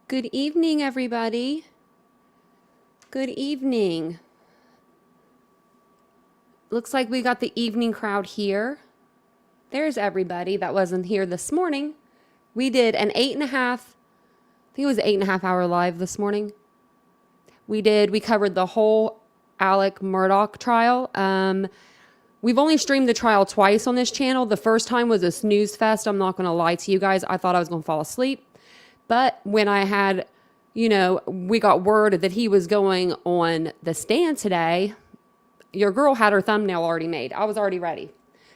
Good evening, everybody. Good evening. Looks like we got the evening crowd here. There's everybody that wasn't here this morning. We did an 8.5, I think it was an 8.5 hour live this morning. We covered the whole Alec Murdaugh trial. We've only streamed the trial twice on this channel. The first time was a snooze fest. I'm not going to lie to you guys. I thought I was going to fall asleep. But when I had, we got word that he was going on the stand today, your girl had her thumbnail already made. I was already ready.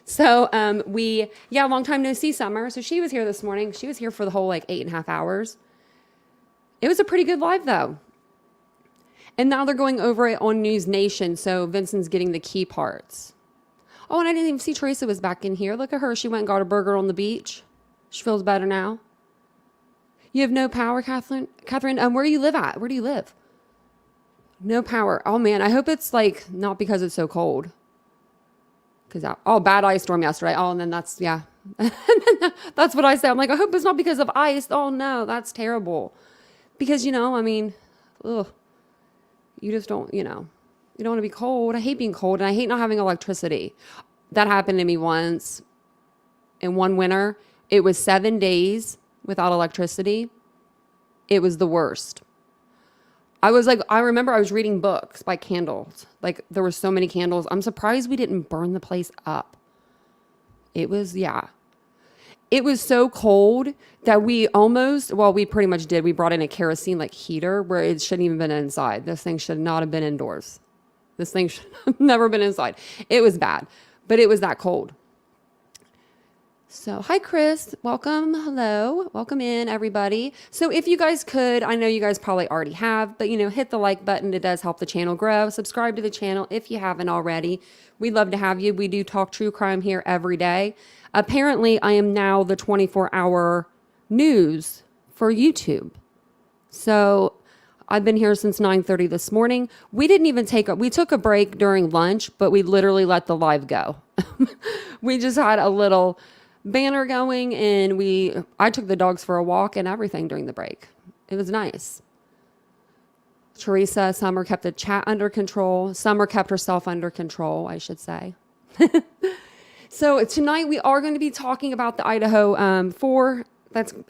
So long time no see, Summer. So she was here this morning. She was here for the whole 8.5 hours. It was a pretty good live though. And now they're going over it on News Nation. So Vincent's getting the key parts. Oh, and I didn't even see Teresa was back in here. Look at her. She went and got a burger on the beach. She feels better now. You have no power, Catherine? Catherine, where do you live at? Where do you live? No power. Oh, man. I hope it's not because it's so cold. Bad ice storm yesterday. Oh, and then that's what I say. I'm like, I hope it's not because of ice. Oh, no, that's terrible. Because, you just don't, you don't want to be cold. I hate being cold and I hate not having electricity. That happened to me once in one winter. It was 7 days without electricity. It was the worst. I remember I was reading books by candles. There were so many candles. I'm surprised we didn't burn the place up. It was so cold that we pretty much did. We brought in a kerosene heater where it shouldn't even been inside. This thing should not have been indoors. This thing should have never been inside. It was bad, but it was that cold. So, hi, Chris. Welcome. Hello. Welcome in, everybody. So if you guys could, I know you guys probably already have, but, hit the like button. It does help the channel grow. Subscribe to the channel if you haven't already. We'd love to have you. We do talk true crime here every day. Apparently, I am now the 24-hour news for YouTube. So I've been here since 9:30 this morning. We took a break during lunch, but we literally let the live go. We just had a little banner going and I took the dogs for a walk and everything during the break. It was nice. Teresa, Summer kept the chat under control. Summer kept herself under control, I should say. So tonight we are going to be talking about the Idaho 4.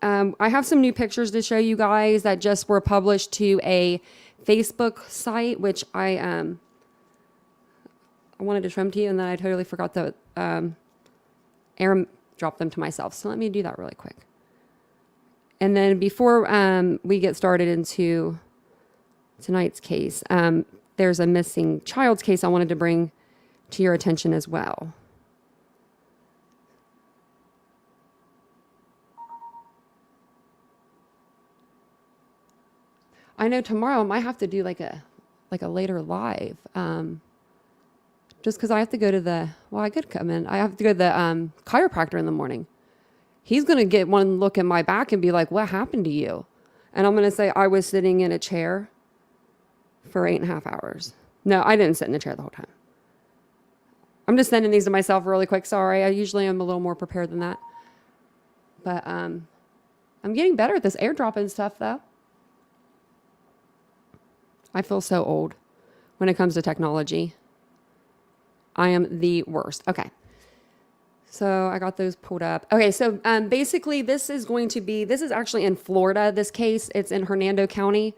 I have some new pictures to show you guys that just were published to a Facebook site, which I wanted to show them to you, and then I totally forgot to drop them to myself. So let me do that really quick. And then before we get started into tonight's case, there's a missing child's case I wanted to bring to your attention as well. I know tomorrow I might have to do a later live, just because I have to go to I could come in. I have to go to the chiropractor in the morning. he's going to get one look at my back and be like, what happened to you? And I'm going to say, I was sitting in a chair for 8.5 hours. No, I didn't sit in the chair the whole time. I'm just sending these to myself really quick. Sorry. I usually am a little more prepared than that. But I'm getting better at this airdropping stuff, though. I feel so old when it comes to technology. I am the worst. Okay. So I got those pulled up. Okay, so basically this is actually in Florida, this case. It's in Hernando County.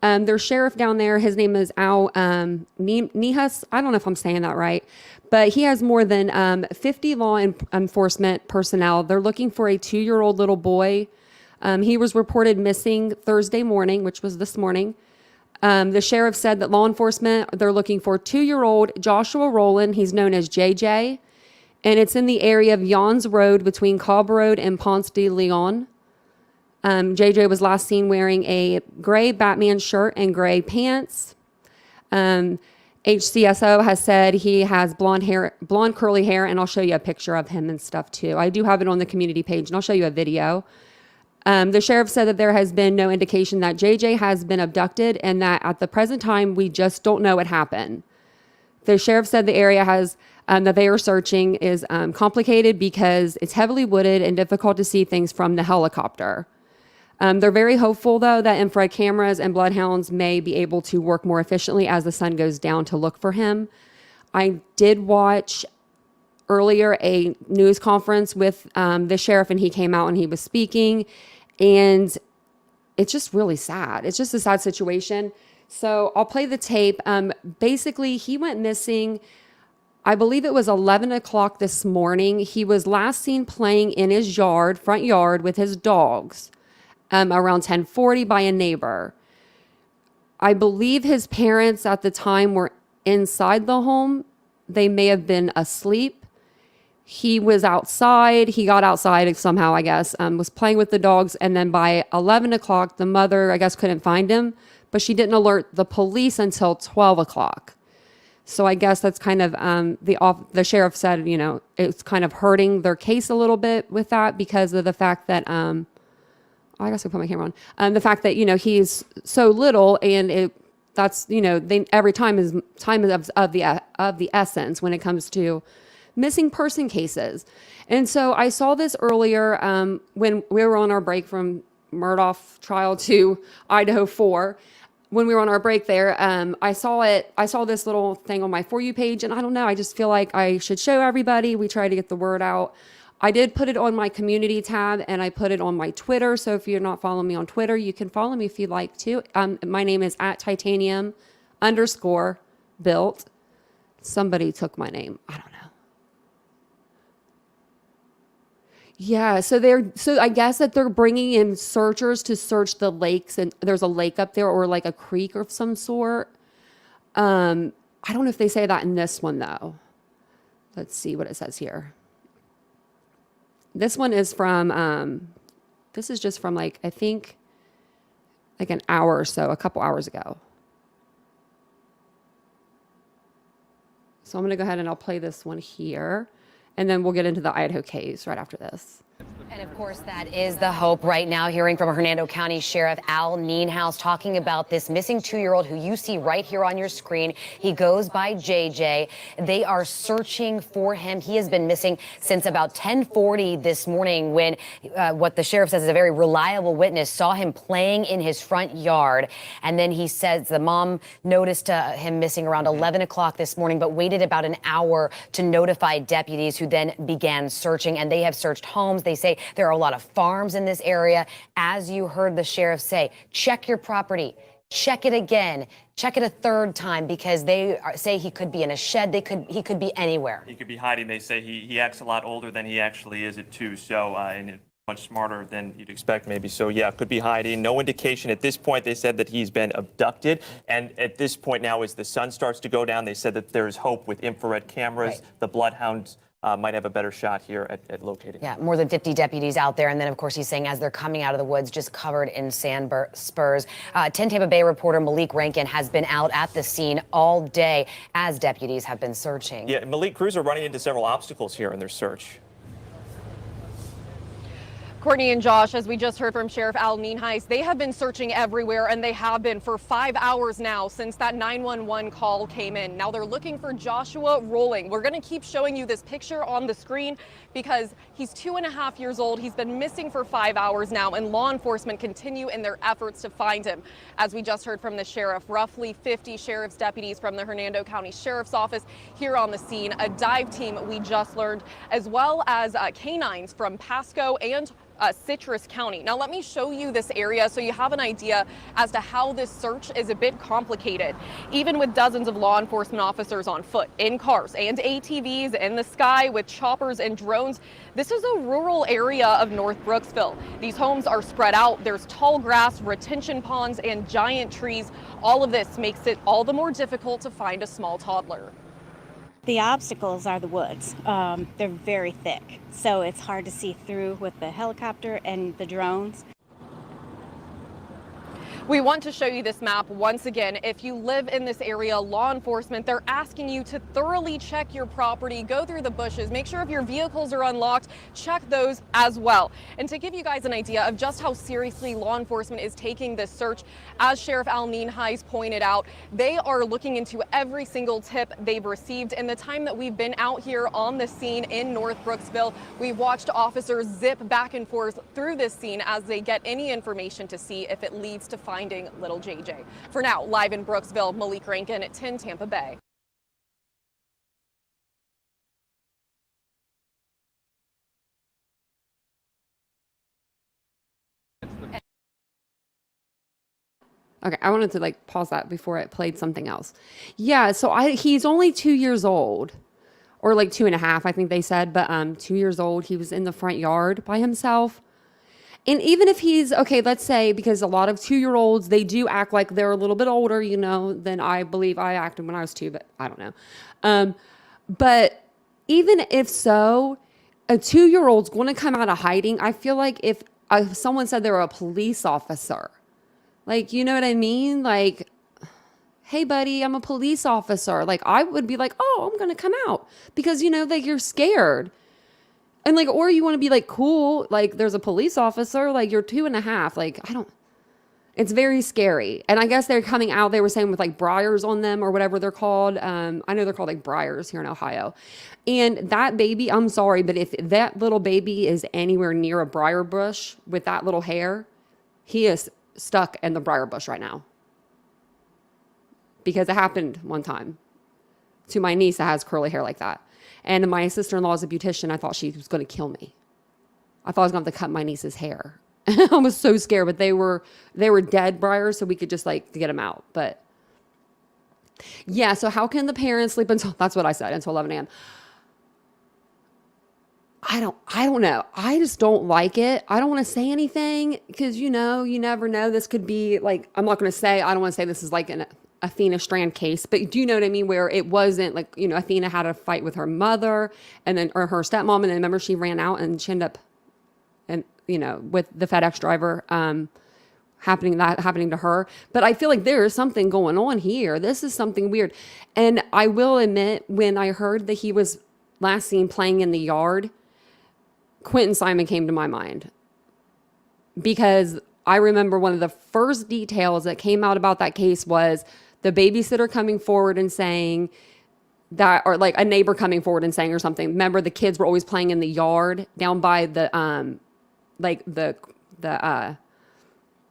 Their sheriff down there, his name is Al Nihas. I don't know if I'm saying that right, but he has more than 50 law enforcement personnel. They're looking for a 2-year-old little boy. He was reported missing Thursday morning, which was this morning. The sheriff said that law enforcement, they're looking for 2-year-old Joshua Rowland. He's known as JJ. And it's in the area of Yons Road between Cobb Road and Ponce de Leon. JJ was last seen wearing a gray Batman shirt and gray pants. HCSO has said he has blonde curly hair, and I'll show you a picture of him and stuff too. I do have it on the community page, and I'll show you a video. The sheriff said that there has been no indication that JJ has been abducted, and that at the present time, we just don't know what happened. The sheriff said the area that they are searching is complicated because it's heavily wooded and difficult to see things from the helicopter. They're very hopeful, though, that infrared cameras and bloodhounds may be able to work more efficiently as the sun goes down to look for him. I did watch earlier a news conference with the sheriff, and he came out and he was speaking, and it's just really sad. It's just a sad situation. So I'll play the tape. Basically, he went missing, I believe it was 11 o'clock this morning. He was last seen playing in his front yard with his dogs around 10:40 by a neighbor. I believe his parents at the time were inside the home. They may have been asleep. He was outside. He got outside somehow, I guess, was playing with the dogs. And then by 11 o'clock, the mother, I guess, couldn't find him, but she didn't alert the police until 12 o'clock. So I guess that's kind of, the sheriff said, it's kind of hurting their case a little bit with that because of the fact that, I guess I put my camera on, the fact that, he's so little, and that's, every time is of the essence when it comes to missing person cases. And so I saw this earlier when we were on our break from Murdaugh trial to Idaho 4. When we were on our break there, I saw this little thing on my For You page, and I don't know, I just feel like I should show everybody. We try to get the word out. I did put it on my community tab, and I put it on my Twitter. So if you're not following me on Twitter, you can follow me if you'd like to. My name is @TitaniumBuilt. Somebody took my name. I don't know. Yeah, so I guess that they're bringing in searchers to search the lakes, and there's a lake up there or like a creek of some sort. I don't know if they say that in this one though. Let's see what it says here. This one is from, this is just from I think an hour or so, a couple hours ago. So I'm going to go ahead and I'll play this one here, and then we'll get into the Idaho case right after this. And of course, that is the hope right now, hearing from Hernando County Sheriff Al Nihas talking about this missing 2-year-old who you see right here on your screen. He goes by JJ. They are searching for him. He has been missing since about 10:40 this morning, when what the sheriff says is a very reliable witness saw him playing in his front yard. And then he says the mom noticed him missing around 11 o'clock this morning, but waited about an hour to notify deputies, who then began searching. And they have searched homes. They say there are a lot of farms in this area. As you heard the sheriff say, check your property, check it again, check it a third time, because they say he could be in a shed. He could be anywhere. He could be hiding. They say he acts a lot older than he actually is at 2. So, and much smarter than you'd expect maybe. So yeah, could be hiding. No indication at this point. They said that he's been abducted. And at this point now, as the sun starts to go down, they said that there's hope with infrared cameras. Right. The bloodhounds might have a better shot here at locating. Yeah, more than 50 deputies out there. And then, of course, he's saying as they're coming out of the woods, just covered in sand spurs. 10 Tampa Bay reporter Malik Rankin has been out at the scene all day as deputies have been searching. Yeah, Malik, crews are running into several obstacles here in their search. Courtney and Josh, as we just heard from Sheriff Al Nienhuis, they have been searching everywhere, and they have been for 5 hours now since that 911 call came in. Now they're looking for Joshua Rolling. We're going to keep showing you this picture on the screen because he's 2.5 years old. He's been missing for 5 hours now, and law enforcement continue in their efforts to find him. As we just heard from the sheriff, roughly 50 sheriff's deputies from the Hernando County Sheriff's Office here on the scene, a dive team we just learned, as well as canines from Pasco and Citrus County. Now let me show you this area so you have an idea as to how this search is a bit complicated. Even with dozens of law enforcement officers on foot, in cars and ATVs, in the sky with choppers and drones, this is a rural area of North Brooksville. These homes are spread out. There's tall grass, retention ponds, and giant trees. All of this makes it all the more difficult to find a small toddler. The obstacles are the woods. They're very thick, so it's hard to see through with the helicopter and the drones. We want to show you this map once again. If you live in this area, law enforcement, they're asking you to thoroughly check your property, go through the bushes, make sure if your vehicles are unlocked, check those as well. And to give you guys an idea of just how seriously law enforcement is taking this search, as Sheriff Al Nienhuis pointed out, they are looking into every single tip they've received. In the time that we've been out here on the scene in North Brooksville, we've watched officers zip back and forth through this scene as they get any information to see if it leads to finding little JJ. For now, live in Brooksville, Malik Rankin at 10 Tampa Bay. Okay, I wanted to pause that before it played something else. Yeah, so he's only 2 years old, or 2.5, I think they said, but 2 years old. He was in the front yard by himself. And even if he's, okay, let's say, because a lot of 2-year-olds, they do act like they're a little bit older, than I believe I acted when I was 2, but I don't know. But even if so, a 2-year-old's going to come out of hiding. I feel like if someone said they were a police officer, you know what I mean? Hey, buddy, I'm a police officer. I would be oh, I'm going to come out because, you're scared. And or you want to be cool, there's a police officer, you're 2.5. It's very scary. And I guess they're coming out, they were saying with briars on them or whatever they're called. I know they're called briars here in Ohio. And that baby, I'm sorry, but if that little baby is anywhere near a briar bush with that little hair, he is stuck in the briar bush right now. Because it happened one time to my niece that has curly hair like that. And my sister-in-law is a beautician. I thought she was going to kill me. I thought I was going to have to cut my niece's hair. I was so scared, but they were dead briars, so we could just get them out. But yeah, so how can the parents sleep until, that's what I said, until 11 a.m. I don't know. I just don't like it. I don't want to say anything because, you never know. This could be I'm not going to say, I don't want to say this is an Athena Strand case, but do you know what I mean? Where it wasn't Athena had a fight with her mother or her stepmom. And then remember she ran out and she ended up with the FedEx driver, happening to her. But I feel like there is something going on here. This is something weird. And I will admit, when I heard that he was last seen playing in the yard, Quentin Simon came to my mind because I remember one of the first details that came out about that case was the babysitter coming forward and saying that, or a neighbor coming forward and saying or something. Remember, the kids were always playing in the yard down by the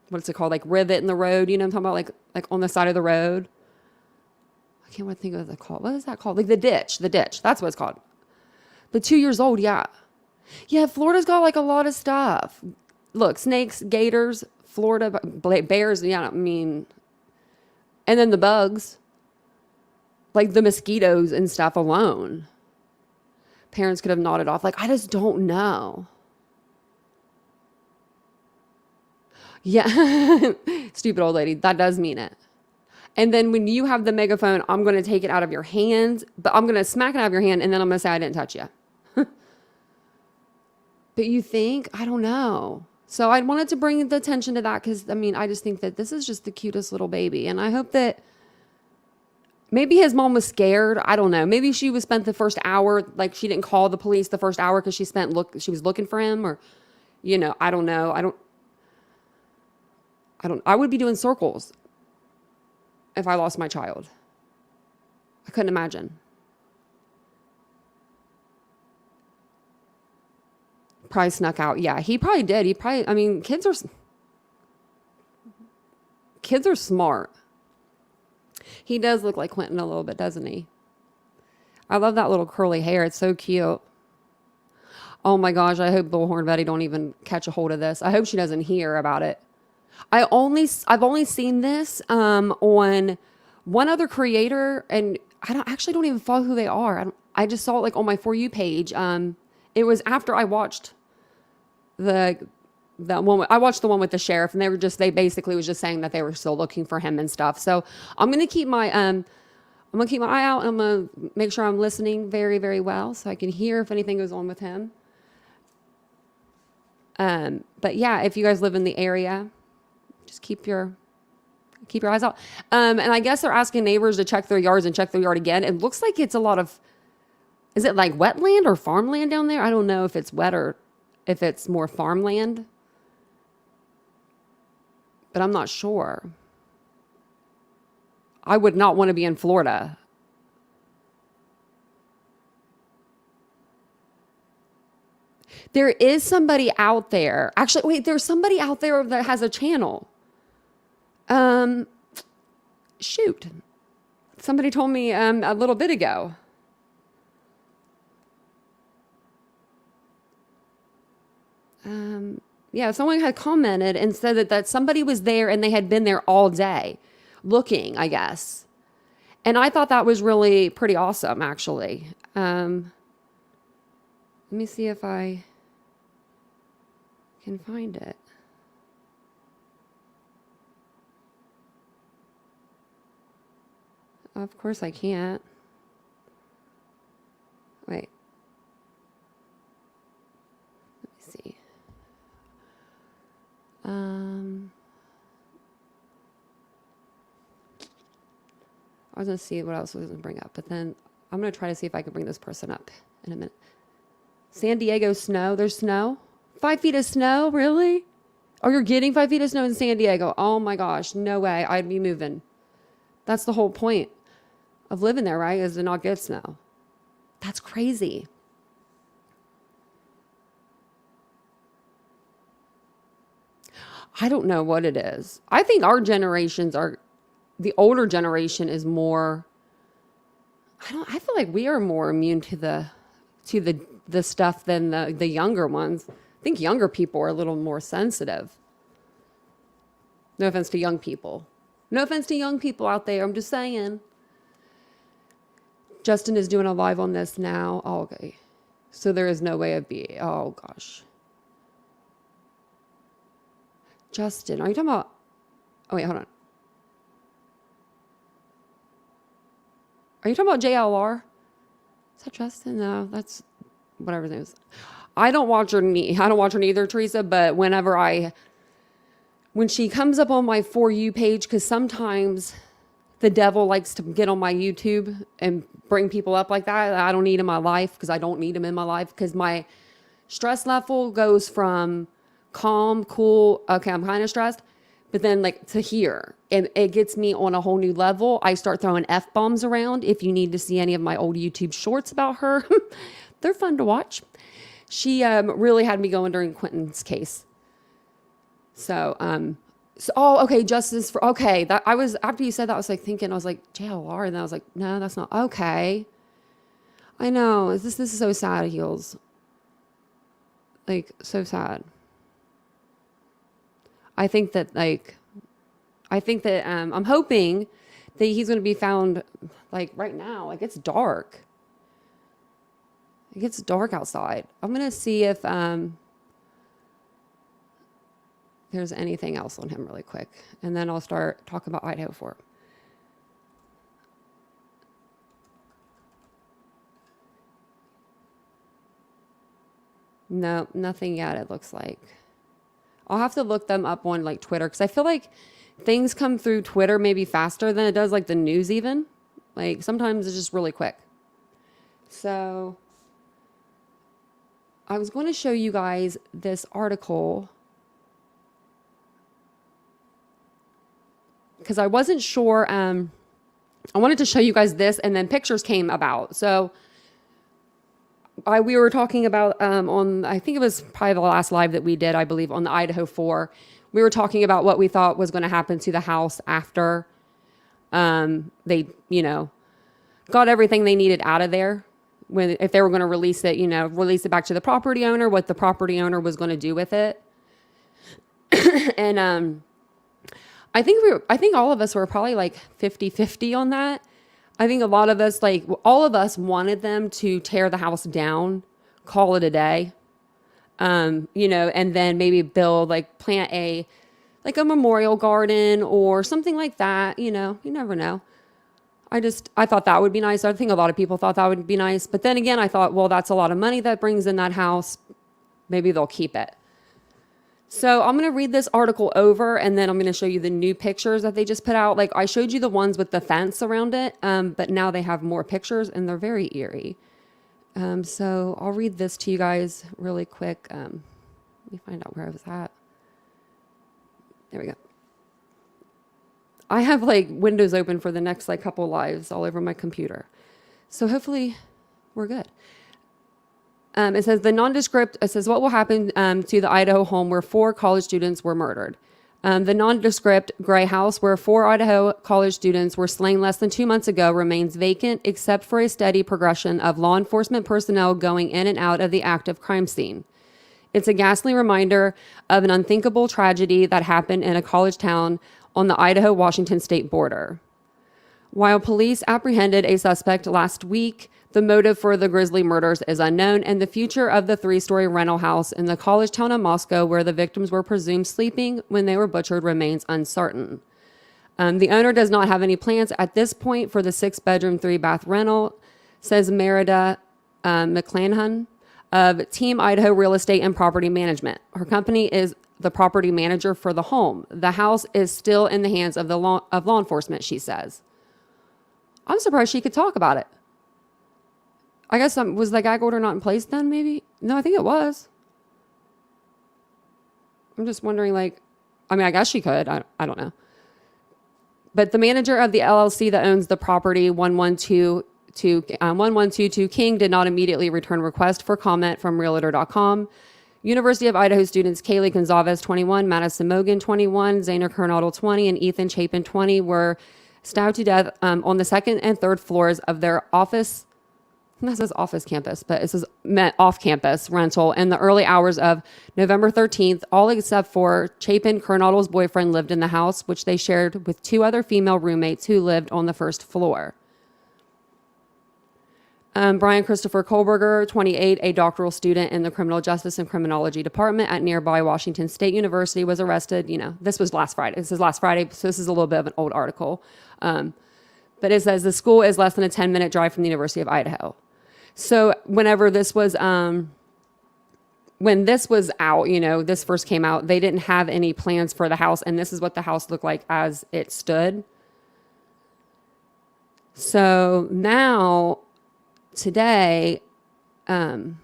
what's it called? Rivet in the road. You know what I'm talking about? On the side of the road. I can't think of what it's called. What is that called? The ditch. The ditch. That's what it's called. But 2 years old, yeah. Yeah, Florida's got a lot of stuff. Look, snakes, gators, Florida, bears, yeah, I mean, and then the bugs, the mosquitoes and stuff alone. Parents could have nodded off. I just don't know. Yeah, stupid old lady, that does mean it. And then when you have the megaphone, I'm going to take it out of your hands, but I'm going to smack it out of your hand, and then I'm going to say I didn't touch you. But you think? I don't know. So I wanted to bring the attention to that because, I just think that this is just the cutest little baby. And I hope that maybe his mom was scared. I don't know. Maybe she was spent the first hour, she didn't call the police the first hour because she was looking for him or, I don't know. I would be doing circles if I lost my child. I couldn't imagine. Probably snuck out. Yeah, he probably did. I mean, kids are smart. He does look like Quentin a little bit, doesn't he? I love that little curly hair. It's so cute. Oh my gosh, I hope Bullhorn Betty don't even catch a hold of this. I hope she doesn't hear about it. I've only seen this on one other creator, and I don't even follow who they are. I just saw it like on my For You page. It was after I watched the one. I watched the one with the sheriff, and they basically was just saying that they were still looking for him and stuff. So I'm gonna keep my eye out, and I'm gonna make sure I'm listening very, very well so I can hear if anything goes on with him. But yeah, if you guys live in the area, just keep your eyes out. And I guess they're asking neighbors to check their yards and check their yard again. It looks like it's a lot of, is it like wetland or farmland down there? I don't know if it's wet or if it's more farmland, but I'm not sure. I would not want to be in Florida. There is somebody out there. Actually, wait, there's somebody out there that has a channel. Shoot. Somebody told me a little bit ago. Yeah, someone had commented and said that somebody was there and they had been there all day looking, I guess. And I thought that was really pretty awesome, actually. Let me see if I can find it. Of course I can't. Wait. Let me see. I was going to see what else I was going to bring up, but then I'm going to try to see if I can bring this person up in a minute. San Diego snow. There's snow? 5 feet of snow? Really? Oh, you're getting 5 feet of snow in San Diego? Oh my gosh. No way. I'd be moving. That's the whole point of living there, right? Is to not get snow. That's crazy. I don't know what it is. I think our the older generation is more, I feel like we are more immune to the stuff than the younger ones. I think younger people are a little more sensitive. No offense to young people. No offense to young people out there. I'm just saying. Justin is doing a live on this now. Oh, okay. So there is no way of being. Oh, gosh. Justin, are you talking about? Oh, wait, hold on. Are you talking about JLR? Is that Justin? No, that's whatever his name is. I don't watch her neither, Teresa, but when she comes up on my For You page, because sometimes the devil likes to get on my YouTube and bring people up like that I don't need in my life, because I don't need them in my life, because my stress level goes from calm, cool, okay, I'm kind of stressed, but then like to here, and it gets me on a whole new level. I start throwing F-bombs around. If you need to see any of my old YouTube shorts about her, they're fun to watch. She really had me going during Quentin's case. So, okay, justice for, okay, after you said that, I was like thinking, I was like, JLR, and then I was like, no, that's not, okay. I know, this is so sad, Heels. Like, so sad. I think that I'm hoping that he's going to be found, like, right now. Like, it's dark. It gets dark outside. I'm going to see if there's anything else on him really quick. And then I'll start talking about Idaho for him. No, nothing yet, it looks like. I'll have to look them up on like Twitter, because I feel like things come through Twitter maybe faster than it does like the news even. Like sometimes it's just really quick. So I was going to show you guys this article because I wasn't sure. I wanted to show you guys this, and then pictures came about. So we were talking about on, I think it was probably the last live that we did, I believe, on the Idaho 4. We were talking about what we thought was going to happen to the house after they, got everything they needed out of there. If they were going to release it, release it back to the property owner, what the property owner was going to do with it. And I think all of us were probably like 50-50 on that. I think a lot of us, like all of us, wanted them to tear the house down, call it a day, and then maybe plant a memorial garden or something like that. You never know. I thought that would be nice. I think a lot of people thought that would be nice. But then again, I thought, well, that's a lot of money that brings in that house. Maybe they'll keep it. So I'm going to read this article over, and then I'm going to show you the new pictures that they just put out. Like, I showed you the ones with the fence around it, but now they have more pictures, and they're very eerie. So I'll read this to you guys really quick. Let me find out where I was at. There we go. I have windows open for the next couple lives all over my computer. So hopefully we're good. It says it says what will happen to the Idaho home where 4 college students were murdered. The nondescript gray house where 4 Idaho college students were slain less than 2 months ago remains vacant except for a steady progression of law enforcement personnel going in and out of the active crime scene. It's a ghastly reminder of an unthinkable tragedy that happened in a college town on the Idaho-Washington state border. While police apprehended a suspect last week, the motive for the grisly murders is unknown, and the future of the 3-story rental house in the college town of Moscow, where the victims were presumed sleeping when they were butchered, remains uncertain. The owner does not have any plans at this point for the 6-bedroom, 3-bath rental, says Merida McClanahan of Team Idaho Real Estate and Property Management. Her company is the property manager for the home. The house is still in the hands of law enforcement, she says. I'm surprised she could talk about it. I guess was the gag order not in place then, maybe? No, I think it was. I'm just wondering, I guess she could. I don't know. But the manager of the LLC that owns the property, 1122 King, did not immediately return request for comment from Realtor.com. University of Idaho students Kaylee Gonzalez, 21, Madison Mogan, 21, Zainer Kernodle, 20, and Ethan Chapin, 20, were stabbed to death on the 2nd and 3rd floors of their office. That says office campus, but it says off-campus rental in the early hours of November 13th. All except for Chapin, Kernodle's boyfriend, lived in the house, which they shared with 2 other female roommates who lived on the 1st floor. Bryan Kohberger, 28, a doctoral student in the Criminal Justice and Criminology Department at nearby Washington State University, was arrested. This was last Friday. This is last Friday, so this is a little bit of an old article. But it says the school is less than a 10-minute drive from the University of Idaho. So whenever this was, when this was out, this first came out, they didn't have any plans for the house, and this is what the house looked like as it stood. So now, today, let's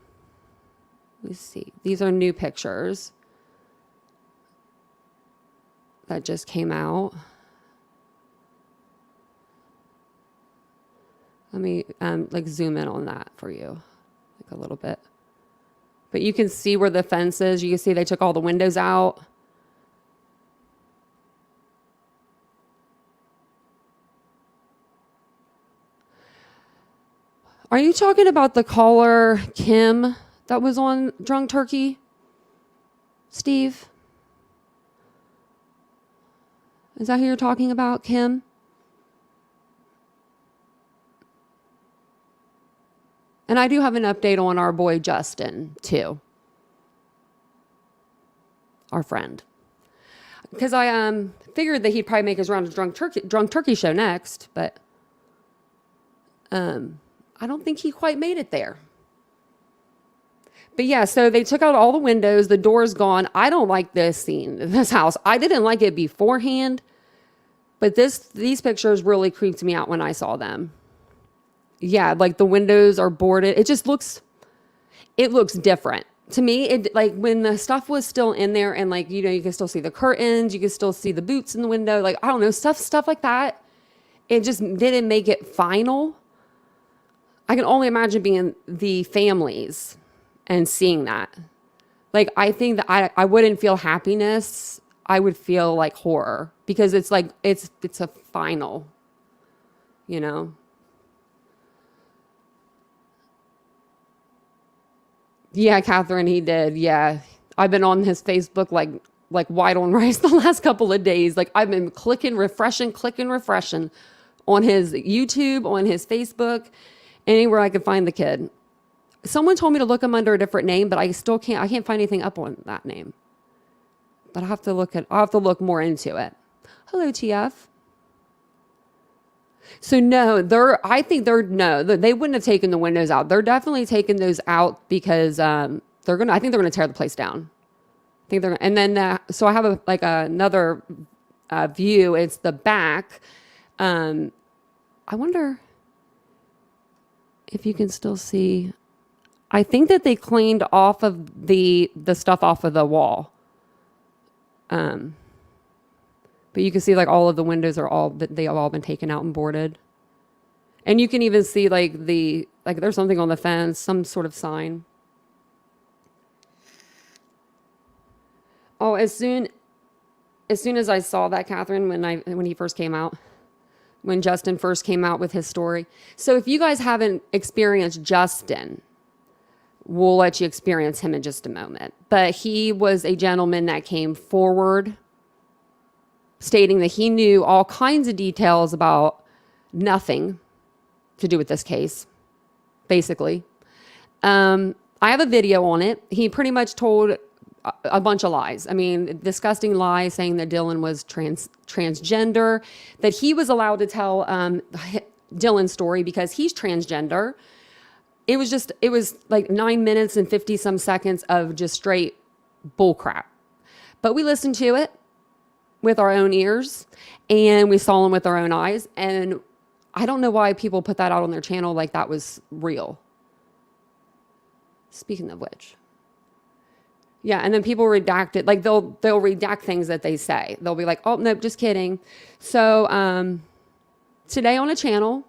see, these are new pictures that just came out. Let me zoom in on that for you, a little bit. But you can see where the fence is. You can see they took all the windows out. Are you talking about the caller, Kim, that was on Drunk Turkey? Steve? Is that who you're talking about, Kim? And I do have an update on our boy Justin, too. Our friend. Because I figured that he'd probably make his round of Drunk Turkey show next, but I don't think he quite made it there. But yeah, so they took out all the windows, the door's gone. I don't like this scene, this house. I didn't like it beforehand, but these pictures really creeped me out when I saw them. Yeah, the windows are boarded. It looks different. to me, it like when the stuff was still in there and like, you know, you can still see the curtains, you can still see the boots in the window. Like, I don't know, stuff like that. It just didn't make it final. I can only imagine being the families and seeing that. Like, I think that I wouldn't feel happiness. I would feel like horror because it's like, it's a final, you know? Yeah, Catherine, he did. Yeah. I've been on his Facebook like white on rice the last couple of days. Like, I've been clicking, refreshing on his YouTube, on his Facebook, anywhere I could find the kid. Someone told me to look him under a different name, but I can't find anything up on that name. But I'll have to look more into it. Hello, TF. So no, they wouldn't have taken the windows out. They're definitely taking those out because I think they're gonna tear the place down. So I have another view. It's the back. I wonder if you can still see. I think that they cleaned off of the stuff off of the wall. But you can see like all of the windows they have all been taken out and boarded. And you can even see like there's something on the fence, some sort of sign. Oh, as soon as I saw that, Catherine, when he first came out, when Justin first came out with his story. So if you guys haven't experienced Justin, we'll let you experience him in just a moment. But he was a gentleman that came forward stating that he knew all kinds of details about nothing to do with this case, basically. I have a video on it. He pretty much told a bunch of lies. I mean, disgusting lies saying that Dylan was transgender, that he was allowed to tell Dylan's story because he's transgender. It was like 9 minutes and 50 some seconds of just straight bull crap. But we listened to it with our own ears and we saw him with our own eyes. And I don't know why people put that out on their channel like that was real. Speaking of which. Yeah, and then people redact it. Like they'll redact things that they say. They'll be like, oh, no, just kidding. So today on a channel,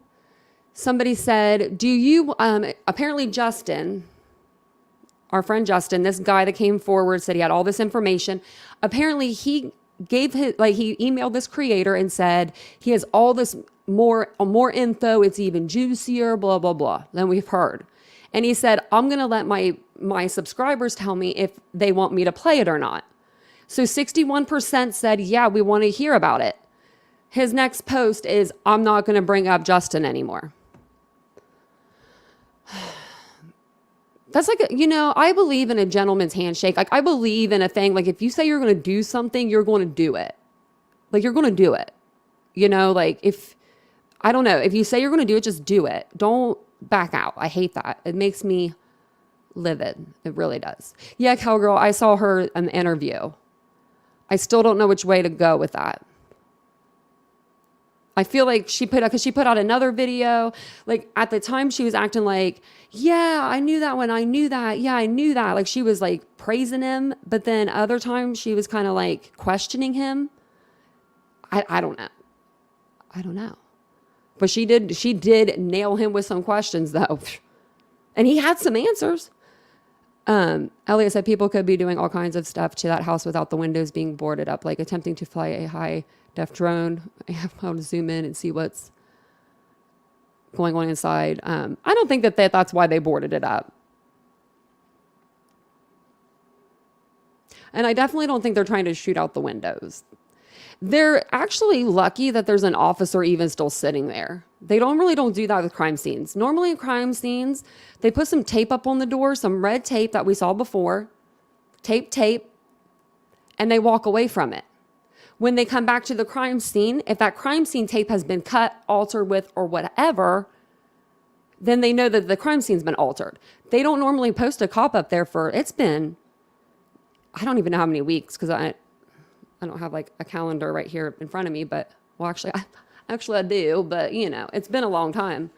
somebody said, do you, apparently Justin, our friend Justin, this guy that came forward said he had all this information. Apparently he he emailed this creator and said he has all this more info. It's even juicier, blah, blah, blah, than we've heard. And he said, I'm going to let my subscribers tell me if they want me to play it or not. So 61% said, yeah, we want to hear about it. His next post is, I'm not going to bring up Justin anymore. That's like, I believe in a gentleman's handshake. Like, I believe in a thing. Like, if you say you're going to do something, you're going to do it. Like, you're going to do it. I don't know. If you say you're going to do it, just do it. Don't back out. I hate that. It makes me livid. It really does. Yeah, Cowgirl, I saw her in the interview. I still don't know which way to go with that. I feel like she put out another video. Like at the time she was acting like, yeah, I knew that when I knew that. Yeah, I knew that. Like she was like praising him. But then other times she was kind of like questioning him. I don't know. I don't know. But she did nail him with some questions though. And he had some answers. Elliot said people could be doing all kinds of stuff to that house without the windows being boarded up, like attempting to fly a high-def drone. I have to zoom in and see what's going on inside. I don't think that's why they boarded it up. And I definitely don't think they're trying to shoot out the windows. They're actually lucky that there's an officer even still sitting there. They don't do that with crime scenes. Normally in crime scenes, they put some tape up on the door, some red tape that we saw before, tape, and they walk away from it. When they come back to the crime scene, if that crime scene tape has been cut, altered with, or whatever, then they know that the crime scene's been altered. They don't normally post a cop up there it's been, I don't even know how many weeks, because I don't have like a calendar right here in front of me, but well, actually I do, but it's been a long time.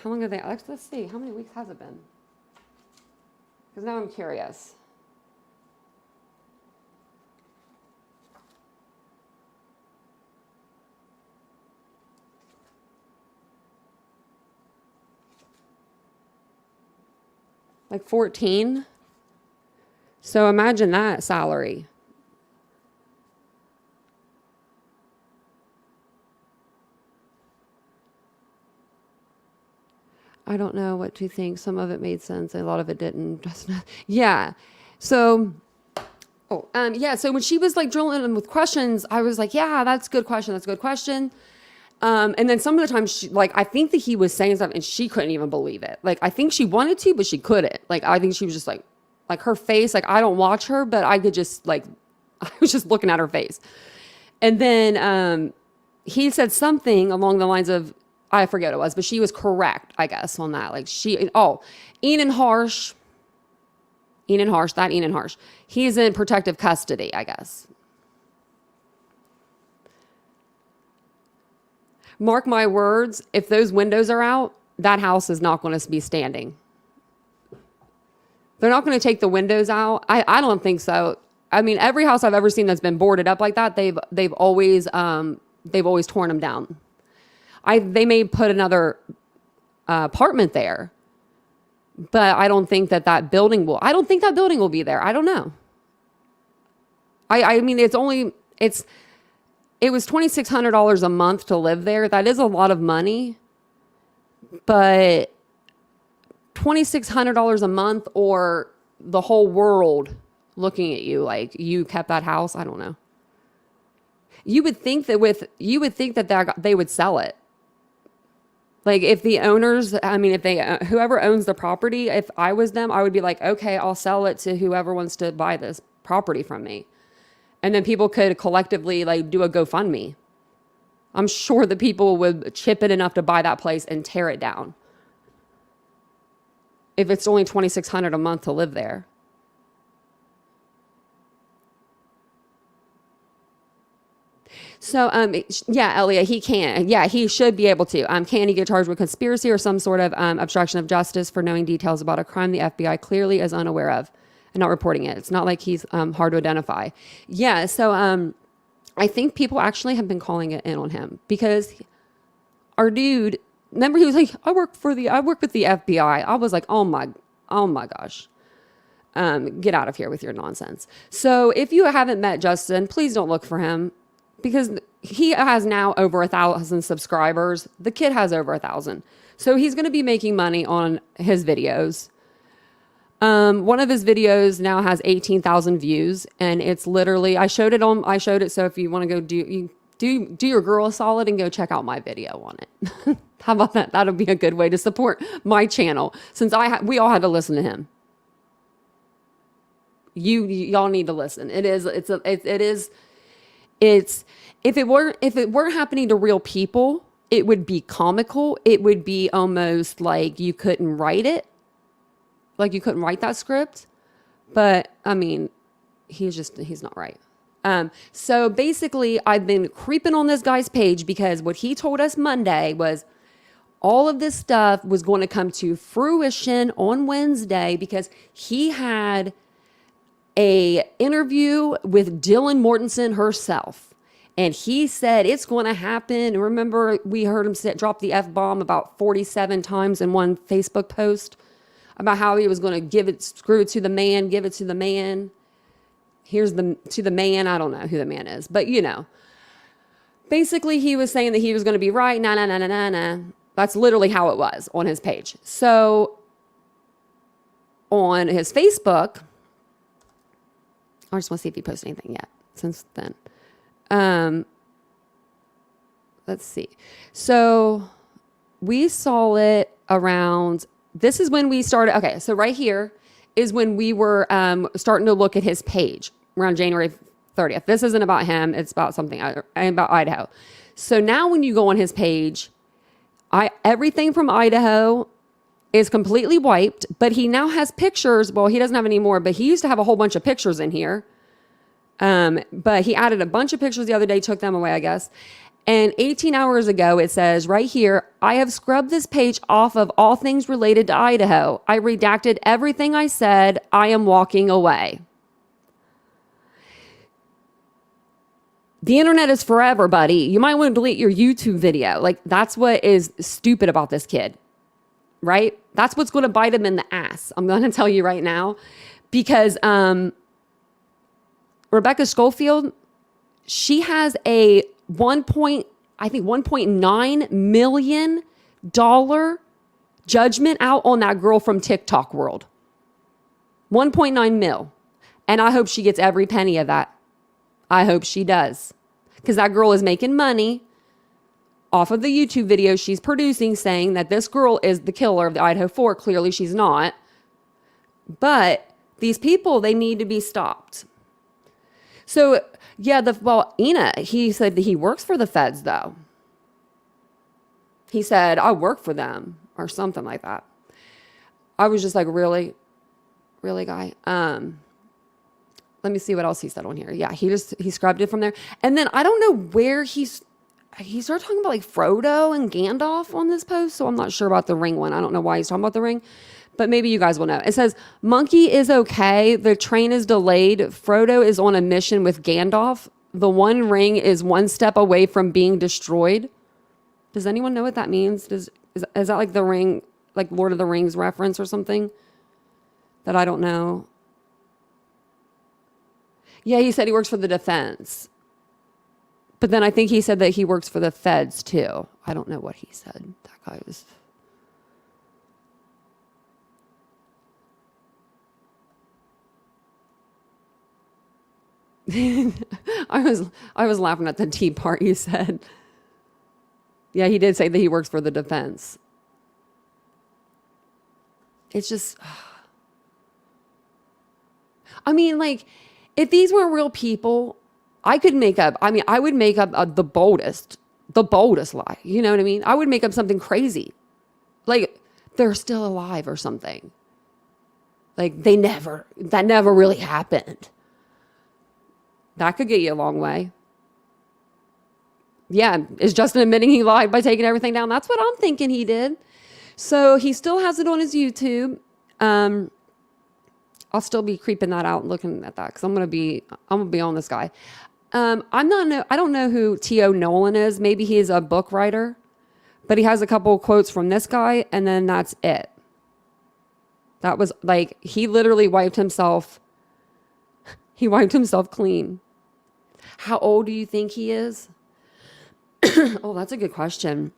How long have they, let's see, how many weeks has it been? Because now I'm curious. Like 14. So imagine that salary. I don't know what to think. Some of it made sense. A lot of it didn't. Just yeah. So, So when she was like drilling him with questions, I was like, yeah, that's a good question. That's a good question. And then some of the time, I think that he was saying stuff and she couldn't even believe it. Like, I think she wanted to, but she couldn't. Like, I think she was just like her face, like, I don't watch her, but I could just I was just looking at her face. And then, he said something along the lines of, I forget what it was, but she was correct, I guess, on that. Like Enan Harsh, he's in protective custody, I guess. Mark my words, if those windows are out, that house is not going to be standing. They're not going to take the windows out. I don't think so. I mean, every house I've ever seen that's been boarded up like that, they've always torn them down. They may put another apartment there, but I don't think that building will. I don't think that building will be there. I don't know. I mean, it was $2,600 a month to live there. That is a lot of money, but $2,600 a month or the whole world looking at you like you kept that house. I don't know. You would think that they would sell it. Like if the owners, I mean, whoever owns the property, if I was them, I would be like, okay, I'll sell it to whoever wants to buy this property from me. And then people could collectively do a GoFundMe. I'm sure the people would chip in enough to buy that place and tear it down. If it's only $2,600 a month to live there. So, Elliot, he can. Yeah, he should be able to. Can he get charged with conspiracy or some sort of obstruction of justice for knowing details about a crime the FBI clearly is unaware of and not reporting it? It's not like he's hard to identify. Yeah, so I think people actually have been calling it in on him because our dude, remember he was like, I work with the FBI. I was like, oh my gosh. Get out of here with your nonsense. So if you haven't met Justin, please don't look for him. Because he has now over 1,000 subscribers. The kid has over 1,000. So he's going to be making money on his videos. One of his videos now has 18,000 views. And it's literally, I showed it. So if you want to go do your girl a solid and go check out my video on it. How about that? That'll be a good way to support my channel. Since we all had to listen to him. Y'all need to listen. If it weren't happening to real people, it would be comical. It would be almost like you couldn't write it. Like you couldn't write that script. But I mean, he's not right. So basically I've been creeping on this guy's page because what he told us Monday was all of this stuff was going to come to fruition on Wednesday because he had a interview with Dylan Mortensen herself. And he said it's going to happen. Remember, we heard him drop the F-bomb about 47 times in one Facebook post about how he was going to screw it to the man, give it to the man. To the man. I don't know who the man is, but basically he was saying that he was going to be right. Nah. That's literally how it was on his page. So on his Facebook, I just want to see if he posted anything yet since then. Let's see. So we saw it around, this is when we started. Okay. So right here is when we were, starting to look at his page around January 30th. This isn't about him. It's about something about Idaho. So now when you go on his page, everything from Idaho is completely wiped, but he now has pictures. Well, he doesn't have any more, but he used to have a whole bunch of pictures in here. But he added a bunch of pictures the other day, took them away, I guess. And 18 hours ago, it says right here, I have scrubbed this page off of all things related to Idaho. I redacted everything I said. I am walking away. The internet is forever, buddy. You might want to delete your YouTube video. Like, that's what is stupid about this kid, right? That's what's going to bite him in the ass. I'm going to tell you right now, because Rebecca Schofield, she has a $1.9 million judgment out on that girl from TikTok world. 1.9 mil. And I hope she gets every penny of that. I hope she does. Because that girl is making money off of the YouTube videos she's producing, saying that this girl is the killer of the Idaho 4. Clearly she's not. But these people, they need to be stopped. So, yeah, Ina, he said that he works for the feds, though. He said, I work for them, or something like that. I was just like, really? Really, guy? Let me see what else he said on here. Yeah, he scrubbed it from there. And then I don't know where he started talking about like Frodo and Gandalf on this post, so I'm not sure about the ring one. I don't know why he's talking about the ring, but maybe you guys will know. It says, Monkey is okay. The train is delayed. Frodo is on a mission with Gandalf. The One Ring is one step away from being destroyed. Does anyone know what that means? Is that like the ring, like Lord of the Rings reference or something that I don't know? Yeah, he said he works for the defense. But then I think he said that he works for the feds too. I don't know what he said. That guy was... I was laughing at the T part you said. Yeah, he did say that he works for the defense. It's just... I mean, like, if these were real people, I would make up the boldest lie. You know what I mean? I would make up something crazy. Like, they're still alive or something. Like, that never really happened. That could get you a long way. Yeah, is Justin admitting he lied by taking everything down? That's what I'm thinking he did. So he still has it on his YouTube. I'll still be creeping that out and looking at that because I'm gonna be on this guy. I don't know who T.O. Nolan is. Maybe he is a book writer, but he has a couple of quotes from this guy, and then that's it. That was like, he literally wiped himself. He wiped himself clean. How old do you think he is? Oh, that's a good question.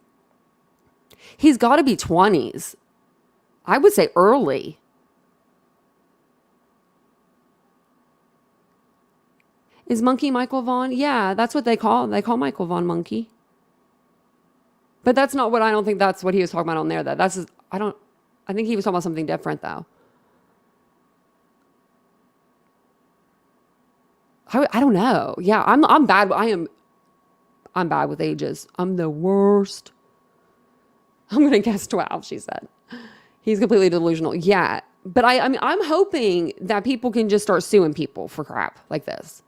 He's got to be 20s. I would say early. Is Monkey Michael Vaughn? Yeah, that's what they call Michael Vaughn Monkey. But that's not what, I don't think that's what he was talking about on there, though. I think he was talking about something different, though. I don't know. Yeah, I'm bad. I'm bad with ages. I'm the worst. I'm going to guess 12, she said. He's completely delusional. Yeah. But I mean, I'm hoping that people can just start suing people for crap like this.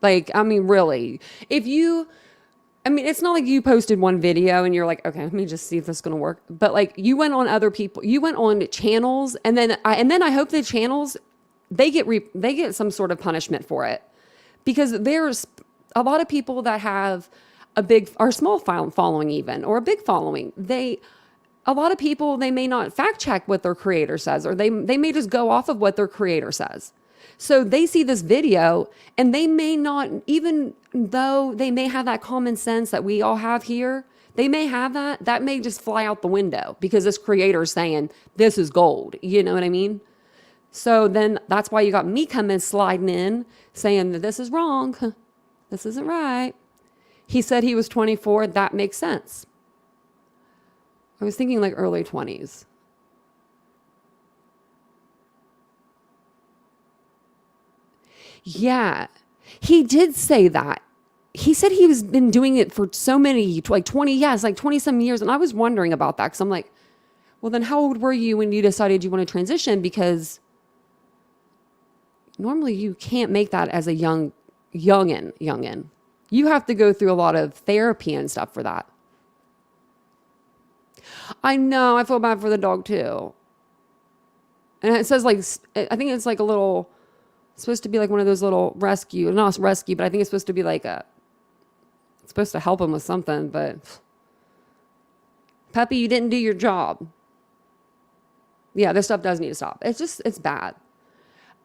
Like, I mean, really, it's not like you posted one video and you're like, okay, let me just see if this is going to work. But like, you went on channels, and then I hope the channels, they get some sort of punishment for it, because there's a lot of people that have a big or small following even, or a big following. A lot of people, they may not fact check what their creator says, or they may just go off of what their creator says. So they see this video and they may not, even though they may have that common sense that we all have here, they may have that may just fly out the window because this creator is saying, this is gold. You know what I mean? So then that's why you got me sliding in saying that this is wrong. This isn't right. He said he was 24. That makes sense. I was thinking like early 20s. Yeah, he did say that. He said he was been doing it for so many, like 20 some years. And I was wondering about that because I'm like, well, then how old were you when you decided you want to transition? Because normally you can't make that as a youngin. You have to go through a lot of therapy and stuff for that. I know. I feel bad for the dog too. And it says like, I think it's like a little, it's supposed to be like one of those little rescue, not rescue, but I think it's supposed to be like it's supposed to help him with something, but puppy, you didn't do your job. Yeah, this stuff does need to stop. It's bad.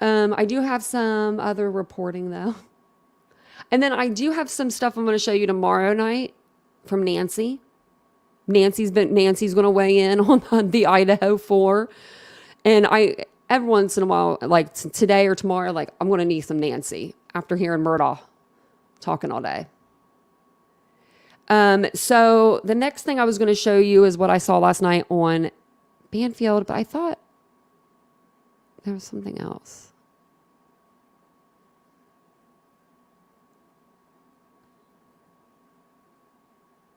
I do have some other reporting though. And then I do have some stuff I'm going to show you tomorrow night from Nancy. Nancy's going to weigh in on the Idaho 4. And every once in a while, like today or tomorrow, like I'm going to need some Nancy after hearing Murdaugh talking all day. So the next thing I was going to show you is what I saw last night on Banfield, but I thought there was something else.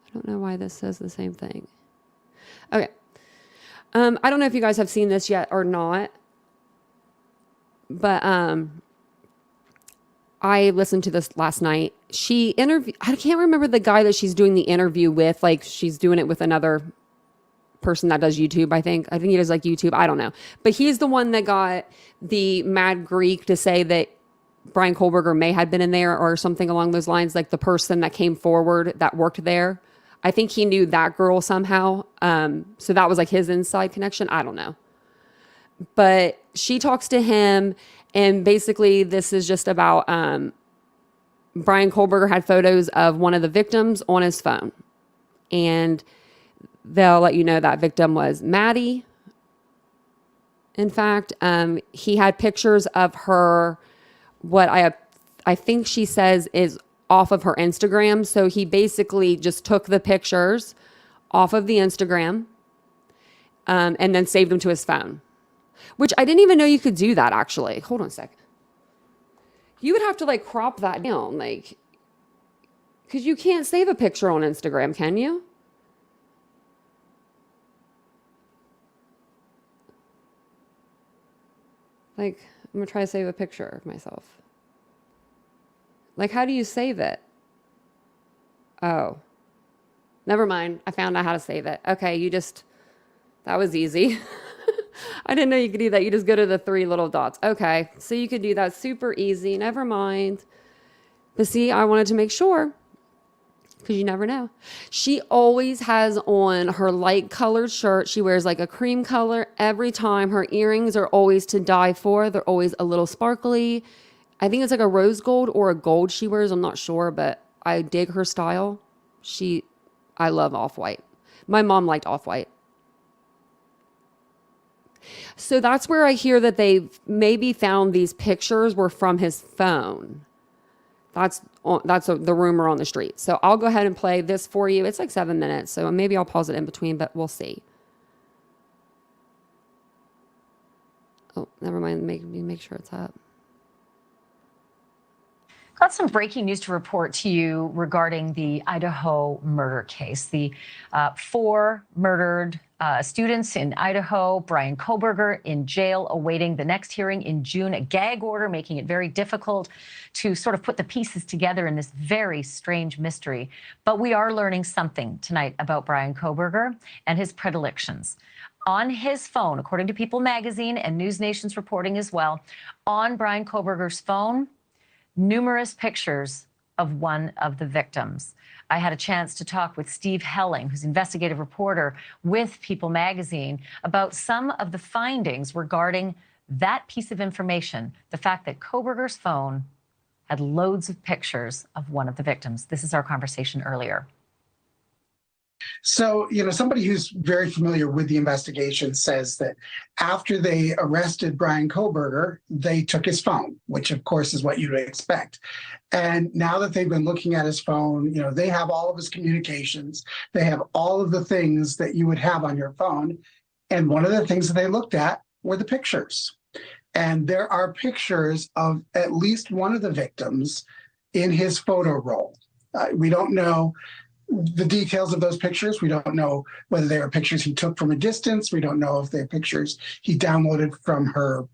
I don't know why this says the same thing. Okay. I don't know if you guys have seen this yet or not, but I listened to this last night. I can't remember the guy that she's doing the interview with. Like she's doing it with another person that does YouTube, I think. I think he does like YouTube. I don't know. But he's the one that got the Mad Greek to say that Bryan Kohberger may have been in there or something along those lines, like the person that came forward that worked there. I think he knew that girl somehow. So that was like his inside connection. I don't know. But she talks to him, and basically this is just about Bryan Kohberger had photos of one of the victims on his phone. And they'll let you know that victim was Maddie. In fact, he had pictures of her, what I think she says is off of her Instagram. So he basically just took the pictures off of the Instagram and then saved them to his phone, which I didn't even know you could do that actually. Hold on a second. You would have to like crop that down, like, because you can't save a picture on Instagram, can you? Like, I'm gonna try to save a picture of myself. Like, how do you save it? Oh, never mind. I found out how to save it. Okay, that was easy. I didn't know you could do that. You just go to the 3 little dots. Okay, so you could do that super easy. Never mind. But see, I wanted to make sure, because you never know. She always has on her light colored shirt. She wears like a cream color every time. Her earrings are always to die for. They're always a little sparkly. I think it's like a rose gold or a gold she wears. I'm not sure, but I dig her style. I love off-white. My mom liked off-white. So that's where I hear that they maybe found these pictures were from his phone. That's the rumor on the street. So I'll go ahead and play this for you. It's like 7 minutes, so maybe I'll pause it in between, but we'll see. Oh, never mind. Make sure it's up. Got some breaking news to report to you regarding the Idaho murder case. The 4 murdered students in Idaho, Bryan Kohberger in jail awaiting the next hearing in June, a gag order making it very difficult to sort of put the pieces together in this very strange mystery. But we are learning something tonight about Bryan Kohberger and his predilections. On his phone, according to People magazine and News Nation's reporting as well, on Bryan Kohberger's phone, numerous pictures of one of the victims. I had a chance to talk with Steve Helling, who's investigative reporter with People magazine, about some of the findings regarding that piece of information, the fact that Kohberger's phone had loads of pictures of one of the victims. This is our conversation earlier. So, somebody who's very familiar with the investigation says that after they arrested Bryan Kohberger, they took his phone, which of course is what you'd expect. And now that they've been looking at his phone, they have all of his communications. They have all of the things that you would have on your phone. And one of the things that they looked at were the pictures. And there are pictures of at least one of the victims in his photo roll. We don't know the details of those pictures. We don't know whether they are pictures he took from a distance. We don't know if they're pictures he downloaded from her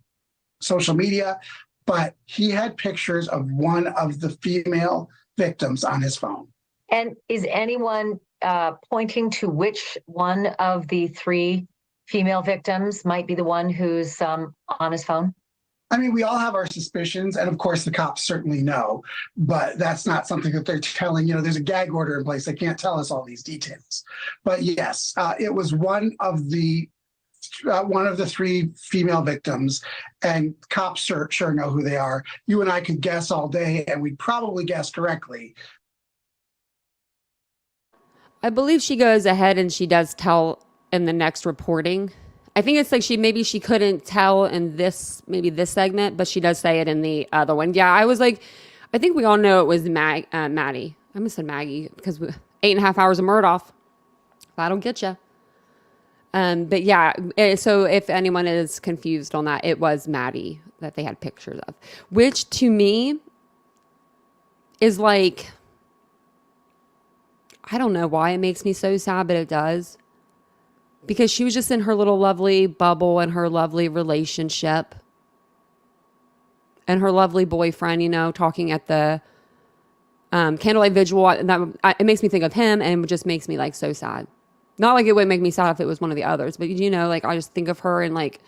social media, but he had pictures of one of the female victims on his phone. And is anyone pointing to which one of the 3 female victims might be the one who's on his phone? I mean, we all have our suspicions, and of course the cops certainly know, but that's not something that they're telling, there's a gag order in place. They can't tell us all these details. But yes, it was one of the 3 female victims, and cops sure know who they are. You and I could guess all day, and we'd probably guess correctly. I believe she goes ahead and she does tell in the next reporting. I think it's like she couldn't tell in this segment, but she does say it in the other one. Yeah, I was like, I think we all know it was Maddie. I almost said Maggie because 8.5 hours of Murdoch. That'll get you. But yeah, so if anyone is confused on that, it was Maddie that they had pictures of, which to me is like, I don't know why it makes me so sad, but it does. Because she was just in her little lovely bubble and her lovely relationship and her lovely boyfriend, talking at the candlelight vigil. It makes me think of him, and it just makes me like so sad. Not like it would make me sad if it was one of the others, but like I just think of her and like,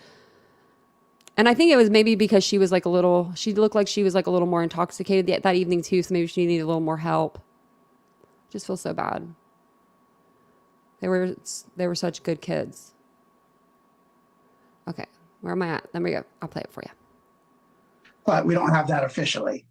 and I think it was maybe because she was like she looked like she was like a little more intoxicated that evening too. So maybe she needed a little more help. Just feel so bad. They were such good kids. Okay, where am I at? There we go. I'll play it for you. But we don't have that officially.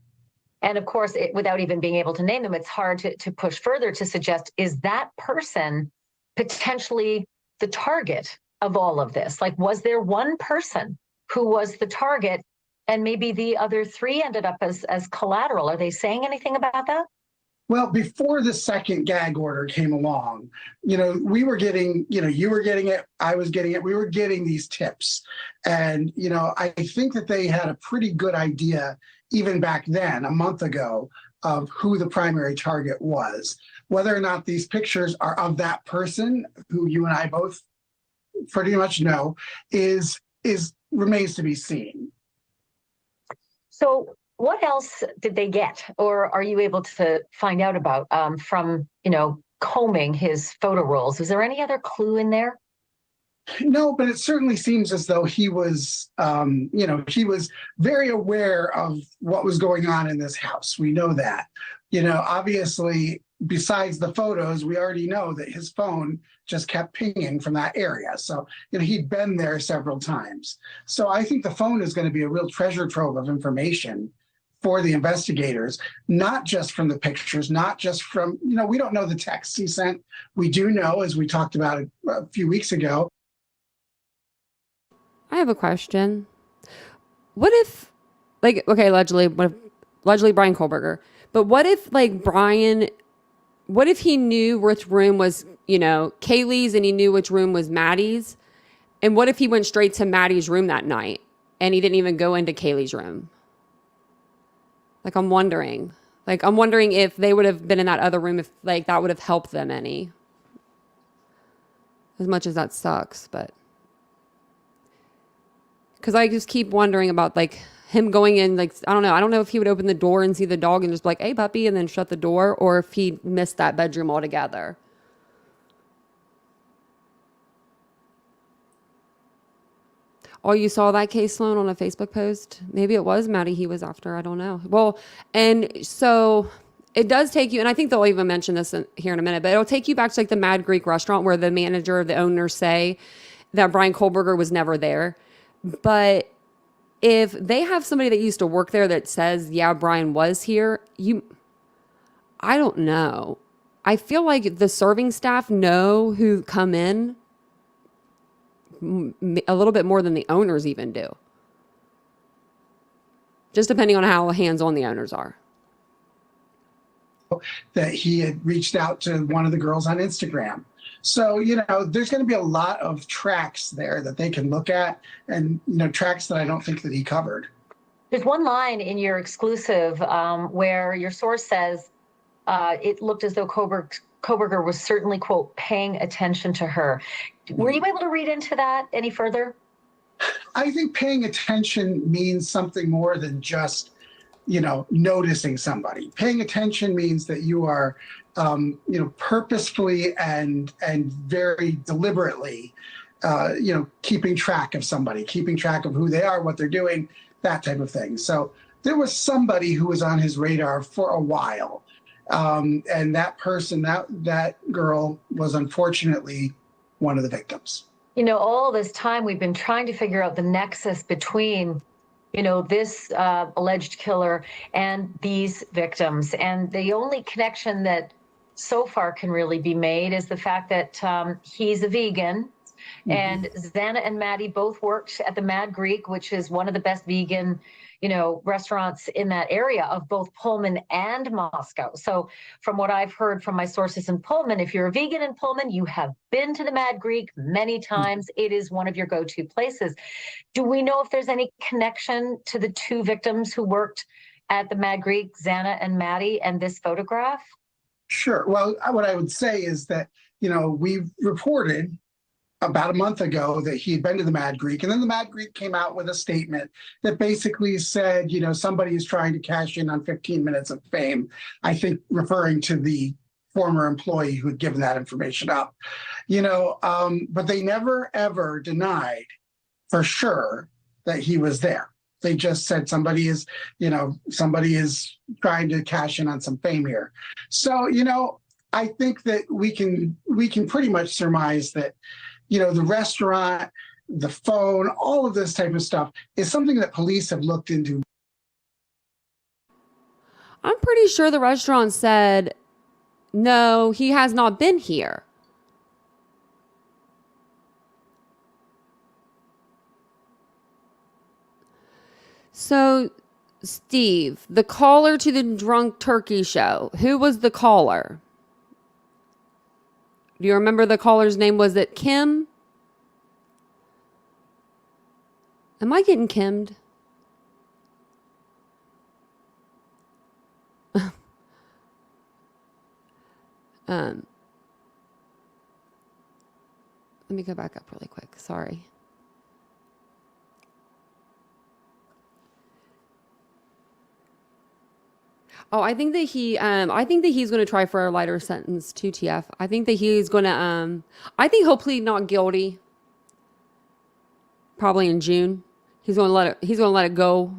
And of course, without even being able to name them, it's hard to push further to suggest, is that person potentially the target of all of this? Like, was there one person who was the target and maybe the other 3 ended up as collateral? Are they saying anything about that? Well, before the second gag order came along, we were getting, you were getting it, I was getting it, we were getting these tips. And, I think that they had a pretty good idea, even back then, a month ago, of who the primary target was. Whether or not these pictures are of that person, who you and I both pretty much know, remains to be seen. So what else did they get, or are you able to find out about from, combing his photo rolls? Was there any other clue in there? No, but it certainly seems as though he was, he was very aware of what was going on in this house. We know that. Obviously, besides the photos, we already know that his phone just kept pinging from that area. So, he'd been there several times. So I think the phone is going to be a real treasure trove of information for the investigators, not just from the pictures, not just from, we don't know the texts he sent. We do know, as we talked about a few weeks ago. I have a question. What if, allegedly Bryan Kohberger, but what if what if he knew which room was, Kaylee's and he knew which room was Maddie's? And what if he went straight to Maddie's room that night and he didn't even go into Kaylee's room? I'm wondering if they would have been in that other room, if that would have helped them any. As much as that sucks, but. Because I just keep wondering about him going in, I don't know if he would open the door and see the dog and just be like, hey puppy, and then shut the door, or if he missed that bedroom altogether. Oh, you saw that case, Sloan, on a Facebook post? Maybe it was Maddie he was after. I don't know. Well, and so it does take you, and I think they'll even mention this here in a minute, but it'll take you back to the Mad Greek restaurant where the manager, the owners say that Bryan Kohberger was never there. But if they have somebody that used to work there that says, yeah, Bryan was here, I don't know. I feel like the serving staff know who come in a little bit more than the owners even do. Just depending on how hands-on the owners are. That he had reached out to one of the girls on Instagram. So, there's going to be a lot of tracks there that they can look at, and, tracks that I don't think that he covered. There's one line in your exclusive where your source says it looked as though Kohberger was certainly, quote, paying attention to her. Were you able to read into that any further? I think paying attention means something more than just noticing somebody. Paying attention means that you are, purposefully and very deliberately, keeping track of somebody, keeping track of who they are, what they're doing, that type of thing. So there was somebody who was on his radar for a while. And that person, that girl was unfortunately one of the victims. All this time we've been trying to figure out the nexus between, this alleged killer and these victims. And the only connection that so far can really be made is the fact that he's a vegan. And Xana and Maddie both worked at the Mad Greek, which is one of the best vegan, restaurants in that area of both Pullman and Moscow. So from what I've heard from my sources in Pullman, if you're a vegan in Pullman, you have been to the Mad Greek many times. It is one of your go-to places. Do we know if there's any connection to the two victims who worked at the Mad Greek, Xana and Maddie, and this photograph? Sure. Well, what I would say is that, we've reported about a month ago that he had been to the Mad Greek, and then the Mad Greek came out with a statement that basically said, somebody is trying to cash in on 15 minutes of fame, I think referring to the former employee who had given that information up, but they never, ever denied for sure that he was there. They just said somebody is trying to cash in on some fame here. So, I think that we can pretty much surmise that, the restaurant, the phone, all of this type of stuff is something that police have looked into. I'm pretty sure the restaurant said, no, he has not been here. So, Steve, the caller to the Drunk Turkey show, who was the caller? Do you remember the caller's name? Was it Kim? Am I getting Kimmed? Let me go back up really quick. Sorry. Oh, I think that he's going to try for a lighter sentence too, TF. I think that he's going to, I think he'll plead not guilty. Probably in June. He's going to let it go.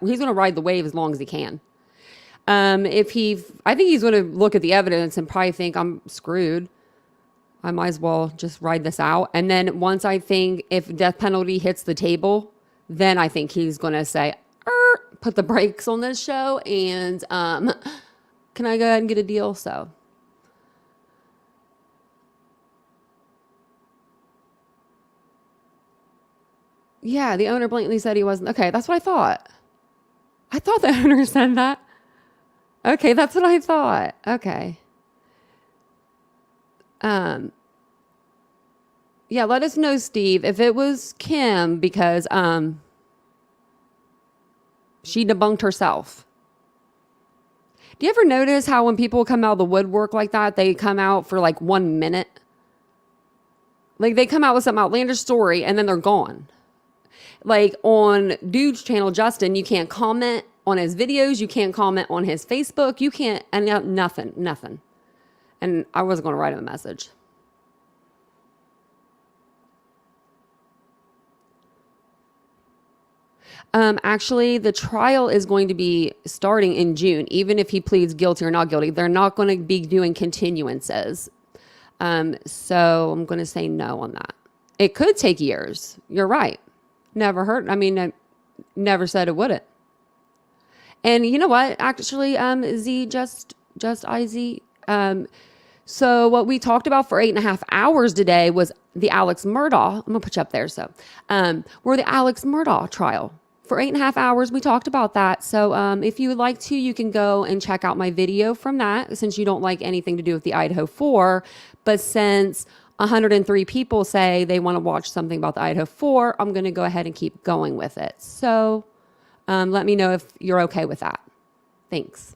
He's going to ride the wave as long as he can. I think he's going to look at the evidence and probably think I'm screwed. I might as well just ride this out. And then once I think if death penalty hits the table, then I think he's going to say, put the brakes on this show and can I go ahead and get a deal? So yeah, the owner blatantly said he wasn't. Okay, that's what I thought. I thought the owner said that. Okay, that's what I thought. Okay. Yeah, let us know, Steve, if it was Kim, because she debunked herself. Do you ever notice how when people come out of the woodwork like that, they come out for like 1 minute? Like they come out with some outlandish story and then they're gone. Like on Dude's channel, Justin, you can't comment on his videos. You can't comment on his Facebook. You can't, and nothing. And I wasn't going to write him a message. Actually, the trial is going to be starting in June, even if he pleads guilty or not guilty. They're not going to be doing continuances. So I'm going to say no on that. It could take years. You're right. Never heard. I mean, I never said it wouldn't. And you know what? Actually, just IZ. So what we talked about for 8.5 hours today was the Alex Murdaugh. I'm gonna put you up there. So, we're the Alex Murdaugh trial. For 8.5 hours, we talked about that. So if you would like to, you can go and check out my video from that, since you don't like anything to do with the Idaho 4. But since 103 people say they want to watch something about the Idaho 4, I'm going to go ahead and keep going with it. So let me know if you're okay with that. Thanks.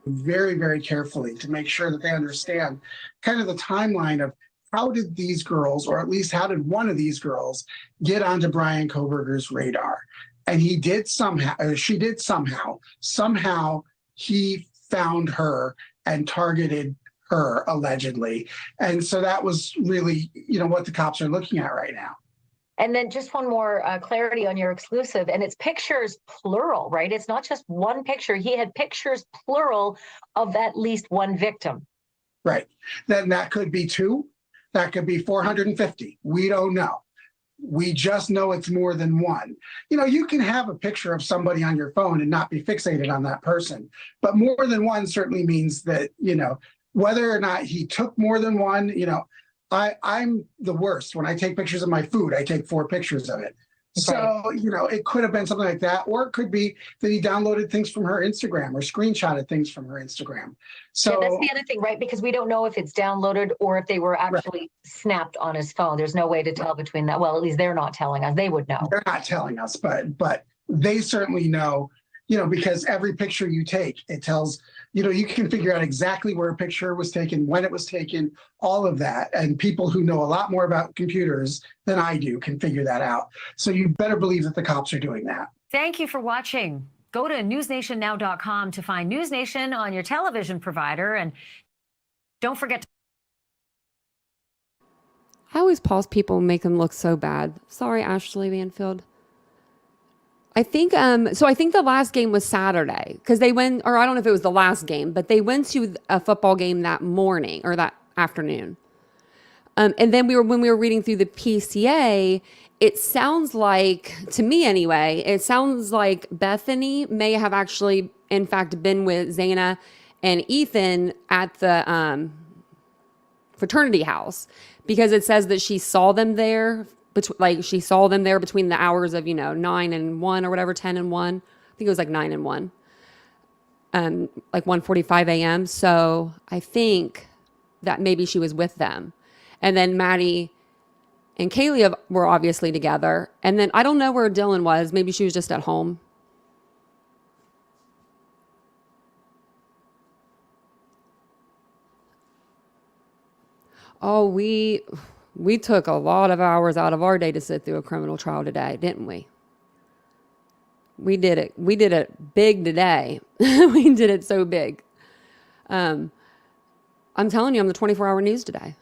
Very, very carefully to make sure that they understand kind of the timeline of how did these girls, or at least how did one of these girls, get onto Bryan Kohberger's radar? And he did somehow, or she did somehow. Somehow he found her and targeted her, allegedly. And so that was really, what the cops are looking at right now. And then just one more clarity on your exclusive, and it's pictures plural, right? It's not just one picture. He had pictures plural of at least one victim. Right. Then that could be 2. That could be 450. We don't know. We just know it's more than one. You can have a picture of somebody on your phone and not be fixated on that person. But more than one certainly means that, whether or not he took more than one, I'm the worst. When I take pictures of my food, I take 4 pictures of it. So, it could have been something like that, or it could be that he downloaded things from her Instagram or screenshotted things from her Instagram. So yeah, that's the other thing, right? Because we don't know if it's downloaded or if they were actually snapped on his phone. There's no way to tell between that. Well, at least they're not telling us. They would know. They're not telling us, but they certainly know, because every picture you take, it tells, you can figure out exactly where a picture was taken, when it was taken, all of that. And people who know a lot more about computers than I do can figure that out. So you better believe that the cops are doing that. Thank you for watching. Go to newsnationnow.com to find News Nation on your television provider. And don't forget to I always pause people and make them look so bad. Sorry, Ashley Banfield. I think I think the last game was Saturday because they went, or I don't know if it was the last game, but they went to a football game that morning or that afternoon. And then when we were reading through the PCA, it sounds like, to me anyway, it sounds like Bethany may have actually, in fact, been with Zaina and Ethan at the fraternity house, because it says that she saw them there. She saw them there between the hours of 9 and 1 or whatever, 10 and 1. I think it was like 9 and 1, like 1:45 a.m. So I think that maybe she was with them, and then Maddie and Kaylee were obviously together, and then I don't know where Dylan was. Maybe she was just at home. Oh, we took a lot of hours out of our day to sit through a criminal trial today, didn't we? We did it. We did it big today. We did it so big. I'm telling you, I'm the 24-hour news today.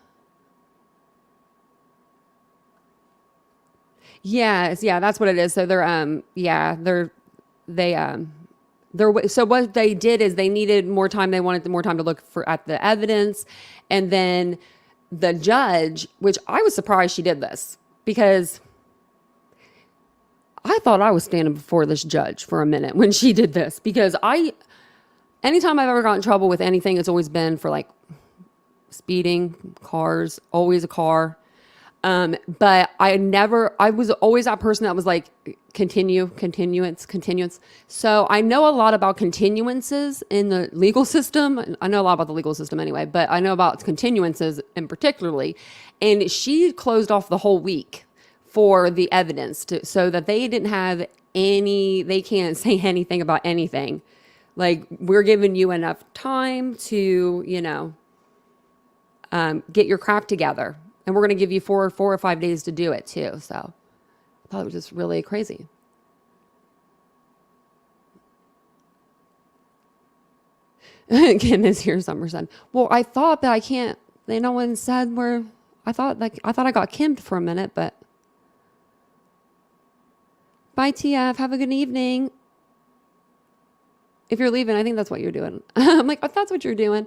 Yes, yeah, that's what it is. So so what they did is they needed more time. They wanted more time to look at the evidence, and then the judge, which I was surprised she did this, because I thought I was standing before this judge for a minute when she did this, because anytime I've ever gotten in trouble with anything, it's always been for like speeding, cars, always a car. But I was always that person that was like, continuance. So I know a lot about continuances in the legal system. I know a lot about the legal system anyway, but I know about continuances in particularly. And she closed off the whole week for the evidence so that they didn't have they can't say anything about anything. Like, we're giving you enough time to, get your crap together. And we're going to give you 4 or 5 days to do it too. So I thought it was just really crazy. Kim is here, Summerson. Well, I thought that I can't. No one said where. I thought I got Kimmed for a minute, but. Bye, TF. Have a good evening. If you're leaving, I think that's what you're doing. I'm like, if that's what you're doing.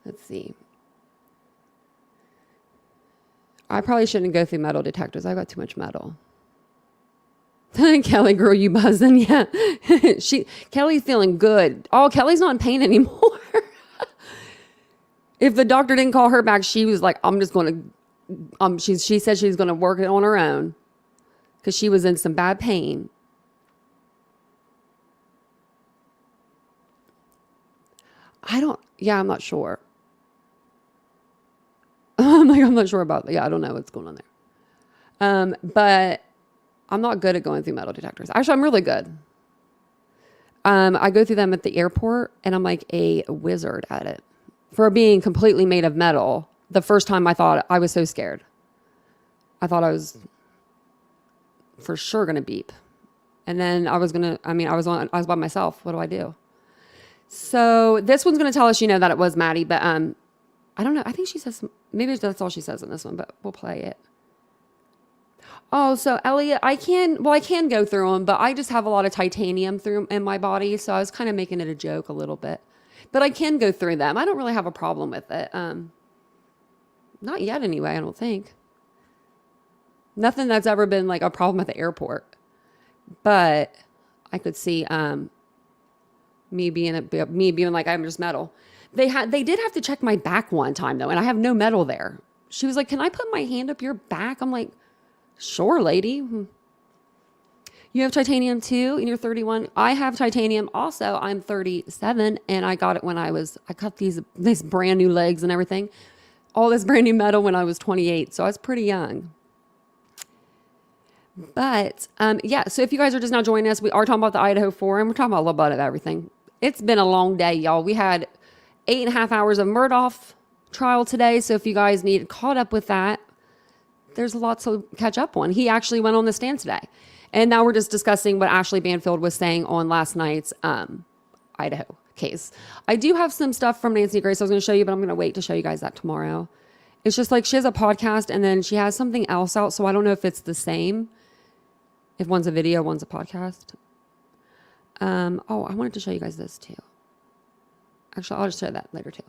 Let's see. I probably shouldn't go through metal detectors. I got too much metal. Kelly, girl, you buzzing? Yeah. Kelly's feeling good. Oh, Kelly's not in pain anymore. If the doctor didn't call her back, she was like, I'm just going to, she said she's going to work it on her own because she was in some bad pain. I'm not sure. I'm not sure about, I don't know what's going on there. But I'm not good at going through metal detectors. Actually, I'm really good. I go through them at the airport, and I'm like a wizard at it. For being completely made of metal, the first time I thought, I was so scared. I thought I was for sure going to beep. And then I was by myself. What do I do? So this one's going to tell us, that it was Maddie, but I don't know. I think she says, maybe that's all she says in this one, but we'll play it. Oh, so Elliot, I can go through them, but I just have a lot of titanium in my body. So I was kind of making it a joke a little bit, but I can go through them. I don't really have a problem with it. Not yet anyway, I don't think. Nothing that's ever been like a problem at the airport, but I could see, me being like, I'm just metal. They did have to check my back one time though. And I have no metal there. She was like, can I put my hand up your back? I'm like, sure, lady. You have titanium too, and you're 31. I have titanium also. I'm 37, and I got it when I got these brand new legs and everything. All this brand new metal when I was 28, so I was pretty young. But yeah, so if you guys are just now joining us, we are talking about the Idaho Forum. We're talking about a little bit of everything. It's been a long day, y'all. We had 8.5 hours of Murdoch trial today, so if you guys need caught up with that, there's lots to catch up on. He actually went on the stand today. And now we're just discussing what Ashley Banfield was saying on last night's Idaho case. I do have some stuff from Nancy Grace I was going to show you, but I'm going to wait to show you guys that tomorrow. It's just like she has a podcast and then she has something else out, so I don't know if it's the same. If one's a video, one's a podcast. I wanted to show you guys this too. Actually, I'll just show that later too.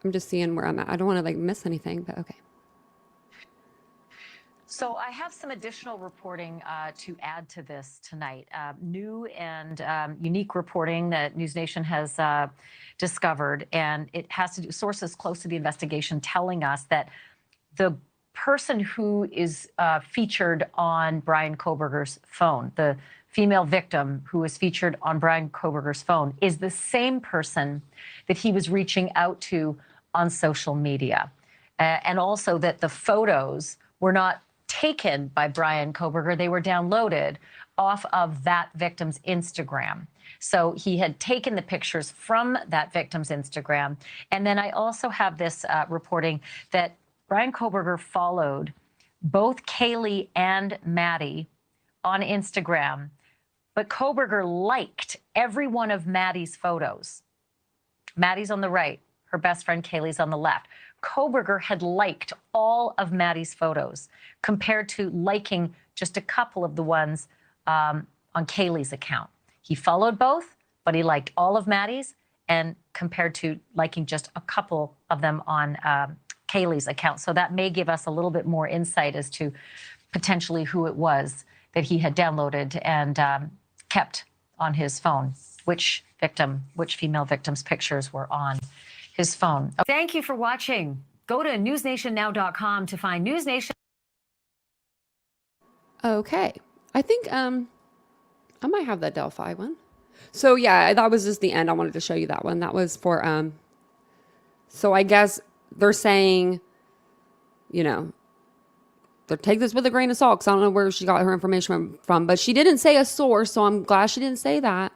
I'm just seeing where I'm at. I don't want to miss anything, but okay. So I have some additional reporting to add to this tonight. New and unique reporting that News Nation has discovered, and it has to do sources close to the investigation telling us that the person who is featured on Bryan Kohberger's phone, the female victim who was featured on Bryan Kohberger's phone, is the same person that he was reaching out to on social media. And also that the photos were not taken by Bryan Kohberger, they were downloaded off of that victim's Instagram. So he had taken the pictures from that victim's Instagram. And then I also have this reporting that Bryan Kohberger followed both Kaylee and Maddie on Instagram, but Kohberger liked every one of Maddie's photos. Maddie's on the right, her best friend Kaylee's on the left. Kohberger had liked all of Maddie's photos compared to liking just a couple of the ones on Kaylee's account. He followed both, but he liked all of Maddie's, and compared to liking just a couple of them on Kaylee's account. So that may give us a little bit more insight as to potentially who it was that he had downloaded and kept on his phone, which female victim's pictures were on his phone. Thank you for watching. Go to newsnationnow.com to find News Nation. Okay. I think I might have that Delphi one. So yeah, that was just the end. I wanted to show you that one. That was for so I guess they're saying, they take this with a grain of salt, because I don't know where she got her information from, but she didn't say a source, so I'm glad she didn't say that.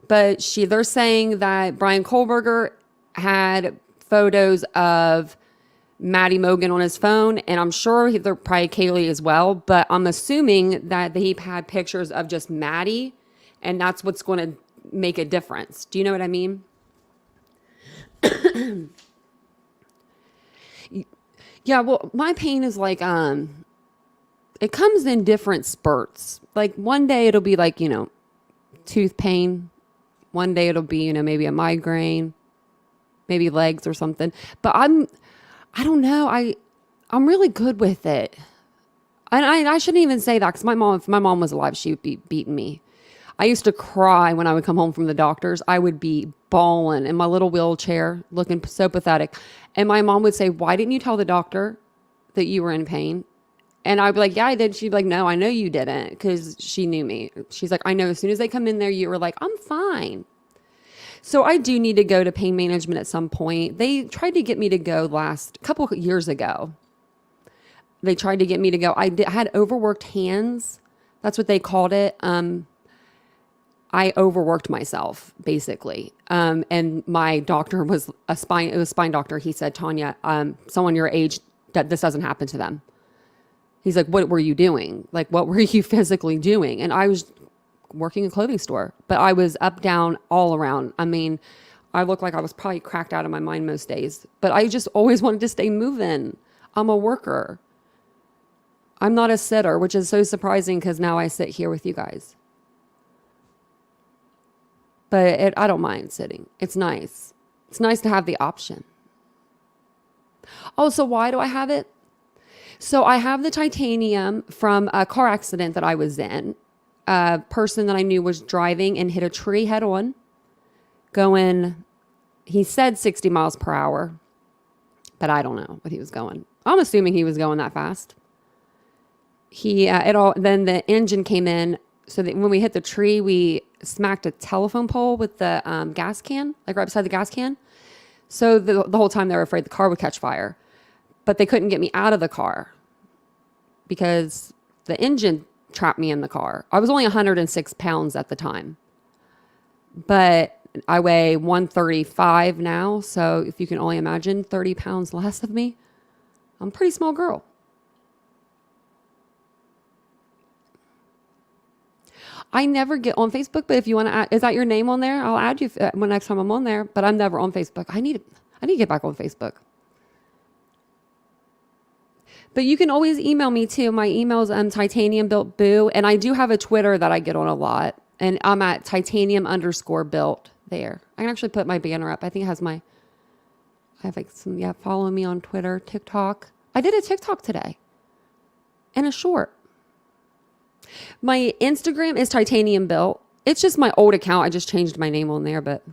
But they're saying that Bryan Kohberger had photos of Maddie Mogan on his phone, and I'm sure they're probably Kaylee as well, but I'm assuming that he had pictures of just Maddie, and that's what's going to make a difference. Do you know what I mean? Yeah, well, my pain is like, it comes in different spurts. Like one day it'll be like, tooth pain. One day it'll be, maybe a migraine, maybe legs or something. But I don't know. I'm really good with it. And I shouldn't even say that, because if my mom was alive, she would be beating me. I used to cry when I would come home from the doctors. I would be bawling in my little wheelchair, looking so pathetic. And my mom would say, "Why didn't you tell the doctor that you were in pain?" And I'd be like, "Yeah, I did." She'd be like, "No, I know you didn't," because she knew me. She's like, "I know as soon as they come in there, you were like, I'm fine." So I do need to go to pain management at some point. They tried to get me to go a couple of years ago. They tried to get me to go. I had overworked hands That's what they called it. I overworked myself basically. And my doctor was a spine doctor. He said, Tanya, someone your age, that this doesn't happen to them. He's like, what were you doing? Like, what were you physically doing? And I was working a clothing store, but I was up, down, all around. I mean, I looked like I was probably cracked out of my mind most days, but I just always wanted to stay moving. I'm a worker. I'm not a sitter, which is so surprising because now I sit here with you guys. But I don't mind sitting. It's nice. It's nice to have the option. Oh, so why do I have it? So I have the titanium from a car accident that I was in. A person that I knew was driving and hit a tree head on, going, he said 60 miles per hour, but I don't know what he was going. I'm assuming he was going that fast. Then the engine came in, so that when we hit the tree, we smacked a telephone pole with the gas can, like right beside the gas can. So the whole time they were afraid the car would catch fire. But they couldn't get me out of the car because the engine trapped me in the car. I was only 106 pounds at the time. But I weigh 135 now. So if you can only imagine 30 pounds less of me, I'm a pretty small girl. I never get on Facebook, but if you want to add, is that your name on there? I'll add you when next time I'm on there, but I'm never on Facebook. I need to get back on Facebook. But you can always email me too. My email is TitaniumBuiltBoo. And I do have a Twitter that I get on a lot. And I'm at Titanium_built there. I can actually put my banner up. I think it has I have like some, follow me on Twitter, TikTok. I did a TikTok today. And a short. My Instagram is TitaniumBuilt. It's just my old account. I just changed my name on there, but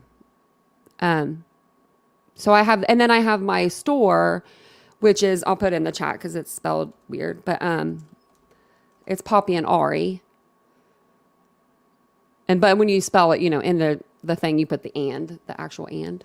so I have, and then I have my store, which is, I'll put it in the chat because it's spelled weird, but it's Poppy and Ari. But when you spell it, in the thing, you put the actual and.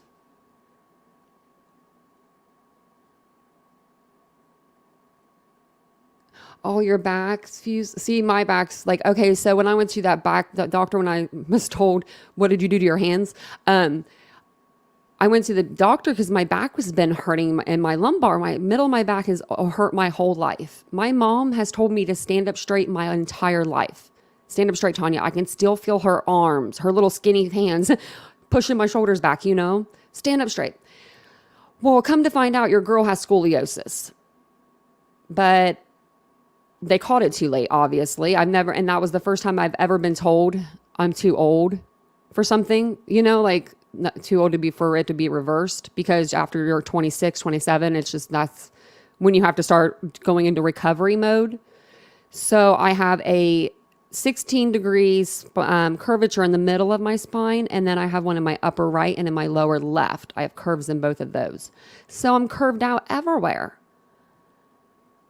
Oh, your back's fused. See, my back's like, okay, so when I went to the doctor, when I was told, what did you do to your hands? I went to the doctor because my back was been hurting and my lumbar, my middle of my back has hurt my whole life. My mom has told me to stand up straight my entire life. Stand up straight, Tanya. I can still feel her arms, her little skinny hands pushing my shoulders back, Stand up straight. Well, come to find out your girl has scoliosis. But they caught it too late, obviously. And that was the first time I've ever been told I'm too old for something, like not too old for it to be reversed, because after you're 26, 27, that's when you have to start going into recovery mode. So I have a 16 degrees curvature in the middle of my spine. And then I have one in my upper right and in my lower left. I have curves in both of those. So I'm curved out everywhere.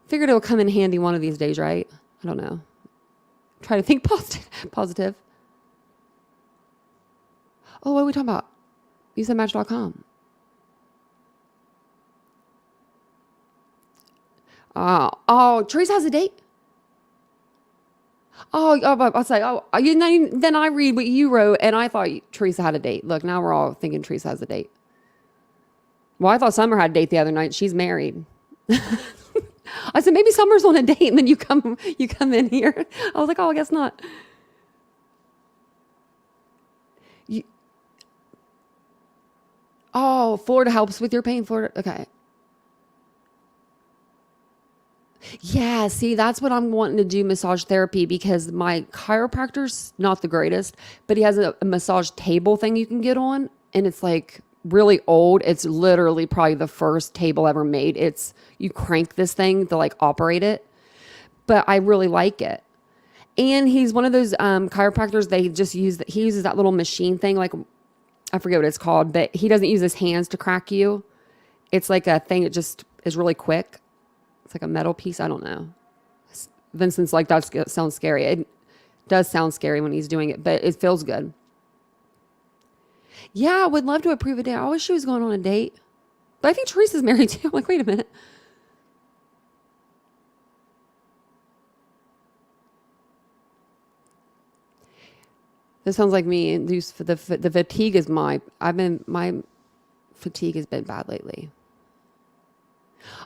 Figured it'll come in handy one of these days, right? I don't know. Try to think positive. Oh, what are we talking about? You said Match.com. Oh, Teresa has a date. Oh, I'll say, then I read what you wrote, and I thought Teresa had a date. Look, now we're all thinking Teresa has a date. Well, I thought Summer had a date the other night. She's married. I said, maybe Summer's on a date, and then you come in here. I was like, oh, I guess not. Florida helps with your pain. Florida, okay. Yeah, see, that's what I'm wanting to do, massage therapy, because my chiropractor's not the greatest, but he has a massage table thing you can get on, and it's like really old. It's literally probably the first table ever made. You crank this thing to like operate it, but I really like it. And he's one of those chiropractors, he uses that little machine thing, like I forget what it's called, but he doesn't use his hands to crack you. It's like a thing that just is really quick. It's like a metal piece. I don't know. Vincent's like, that sounds scary. It does sound scary when he's doing it, but it feels good. Yeah, I would love to approve a date. I wish she was going on a date. But I think Teresa's married too. I'm like, wait a minute. This sounds like me. The fatigue is my fatigue has been bad lately.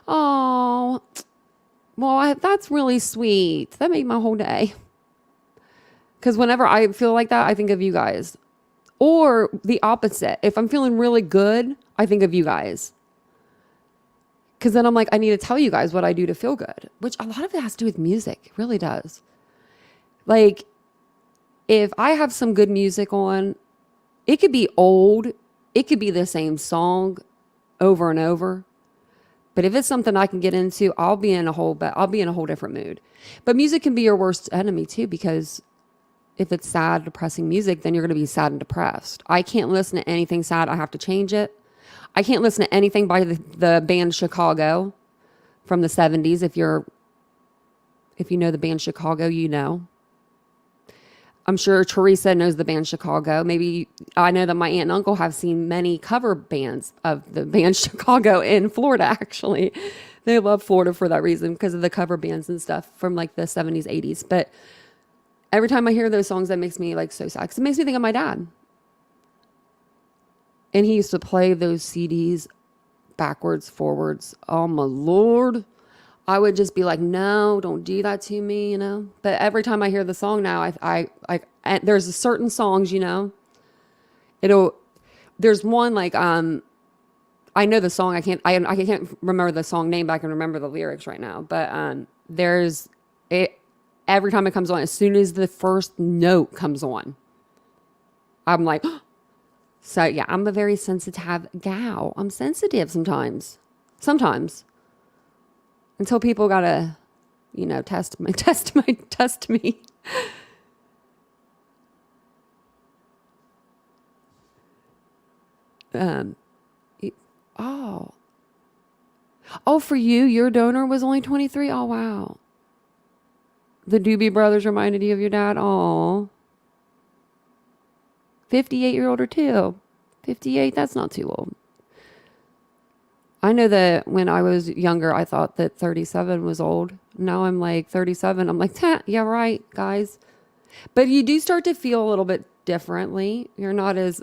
Oh, well, that's really sweet. That made my whole day. Because whenever I feel like that, I think of you guys. Or the opposite. If I'm feeling really good, I think of you guys. Because then I'm like, I need to tell you guys what I do to feel good. Which a lot of it has to do with music. It really does. Like, if I have some good music on, it could be old. It could be the same song over and over. But if it's something I can get into, I'll be in a whole different mood. But music can be your worst enemy too, because if it's sad, depressing music, then you're going to be sad and depressed. I can't listen to anything sad. I have to change it. I can't listen to anything by the band Chicago from the 70s. If you know the band Chicago, you know. I'm sure Teresa knows the band Chicago. Maybe I know that my aunt and uncle have seen many cover bands of the band Chicago in Florida, actually. They love Florida for that reason, because of the cover bands and stuff from like the 70s, 80s. But every time I hear those songs, that makes me like so sad, because it makes me think of my dad. And he used to play those CDs backwards, forwards. Oh my Lord. I would just be like, no, don't do that to me, you know. But every time I hear the song now, I there's certain songs, you know. There's one like I know the song. I can't remember the song name, but I can remember the lyrics right now. But there's it every time it comes on. As soon as the first note comes on, I'm like, so yeah, I'm a very sensitive gal. I'm sensitive sometimes. Until people gotta, you know, test me. Oh, for you, your donor was only 23. Oh, wow. The Doobie Brothers reminded you of your dad. Oh, 58-year-old or two. 58. That's not too old. I know that when I was younger, I thought that 37 was old. Now I'm like 37. I'm like, yeah, right, guys. But you do start to feel a little bit differently. You're not as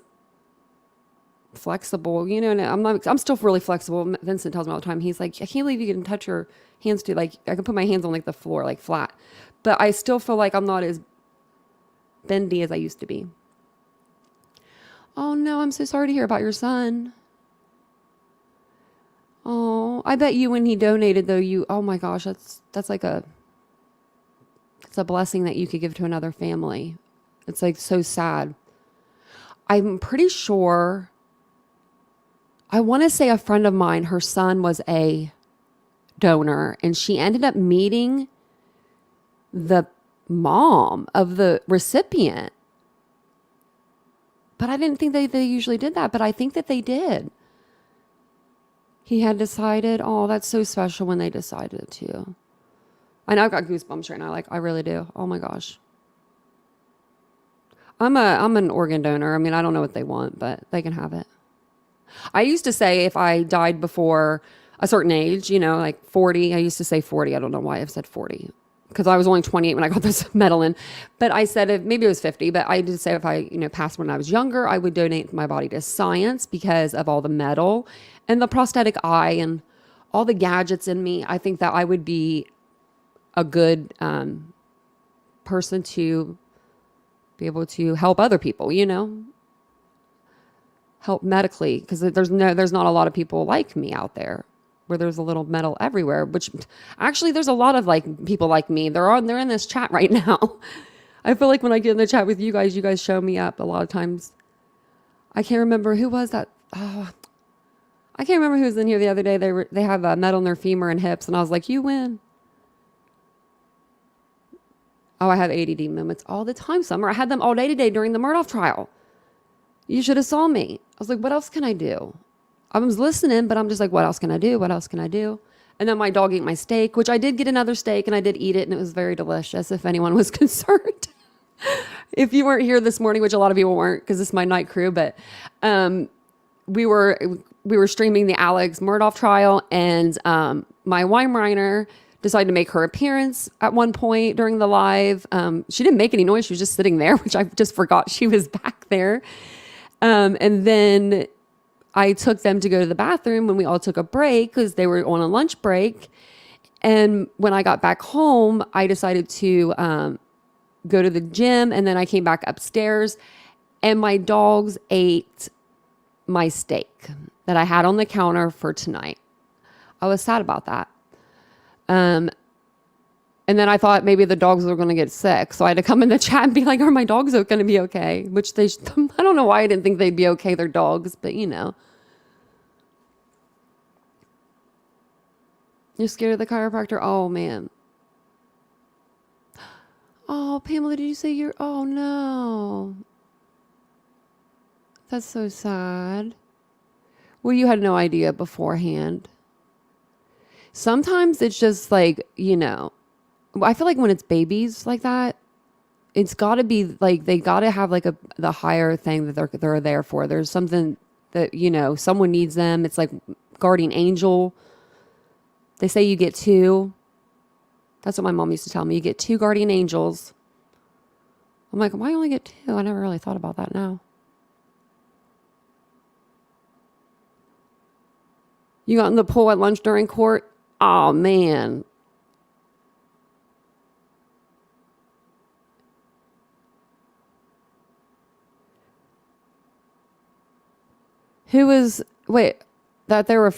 flexible, you know. And I'm still really flexible. Vincent tells me all the time. He's like, I can't believe you can touch your hands to, like, I can put my hands on like the floor, like flat. But I still feel like I'm not as bendy as I used to be. Oh no, I'm so sorry to hear about your son. Oh, I bet you when he donated though, oh my gosh, that's like it's a blessing that you could give to another family. It's like so sad. I'm pretty sure, I want to say a friend of mine, her son was a donor, and she ended up meeting the mom of the recipient. But I didn't think they usually did that, but I think that they did. He had decided. Oh, that's so special when they decided to. I know I've got goosebumps right now. Like, I really do. Oh my gosh. I'm an organ donor. I mean, I don't know what they want, but they can have it. I used to say if I died before a certain age, you know, like 40, I used to say 40. I don't know why I've said 40, because I was only 28 when I got this medal in. But I said, maybe it was 50, but I did say if I, you know, passed when I was younger, I would donate my body to science because of all the metal and the prosthetic eye and all the gadgets in me. I think that I would be a good person to be able to help other people, you know, help medically, because there's not a lot of people like me out there, where there's a little metal everywhere, which actually there's a lot of like people like me. They're in this chat right now. I feel like when I get in the chat with you guys show me up a lot of times. I can't remember who was that. Oh, I can't remember who was in here the other day. They have a metal in their femur and hips, and I was like, you win. Oh, I have ADD moments all the time, Summer. I had them all day today during the Murdoch trial. You should have saw me. I was like, what else can I do? I was listening, but I'm just like, what else can I do? What else can I do? And then my dog ate my steak, which I did get another steak, and I did eat it, and it was very delicious, if anyone was concerned. If you weren't here this morning, which a lot of people weren't, because this is my night crew, but we were streaming the Alex Murdoch trial, and my Weimaraner decided to make her appearance at one point during the live. She didn't make any noise. She was just sitting there, which I just forgot she was back there. And then I took them to go to the bathroom when we all took a break because they were on a lunch break. And when I got back home, I decided to go to the gym, and then I came back upstairs, and my dogs ate my steak that I had on the counter for tonight. I was sad about that. And then I thought maybe the dogs were going to get sick. So I had to come in the chat and be like, are my dogs going to be okay? Which I don't know why I didn't think they'd be okay. They're dogs, but you know. You're scared of the chiropractor? Oh, man. Oh, Pamela, did you say you're... Oh, no. That's so sad. Well, you had no idea beforehand. Sometimes it's just like, you know, I feel like when it's babies like that, it's got to be like, they got to have like the higher thing that they're there for. There's something that, you know, someone needs them. It's like guardian angel. They say you get 2. That's what my mom used to tell me. You get 2 guardian angels. I'm like, why only get 2? I never really thought about that now. You got in the pool at lunch during court? Oh, man. That there were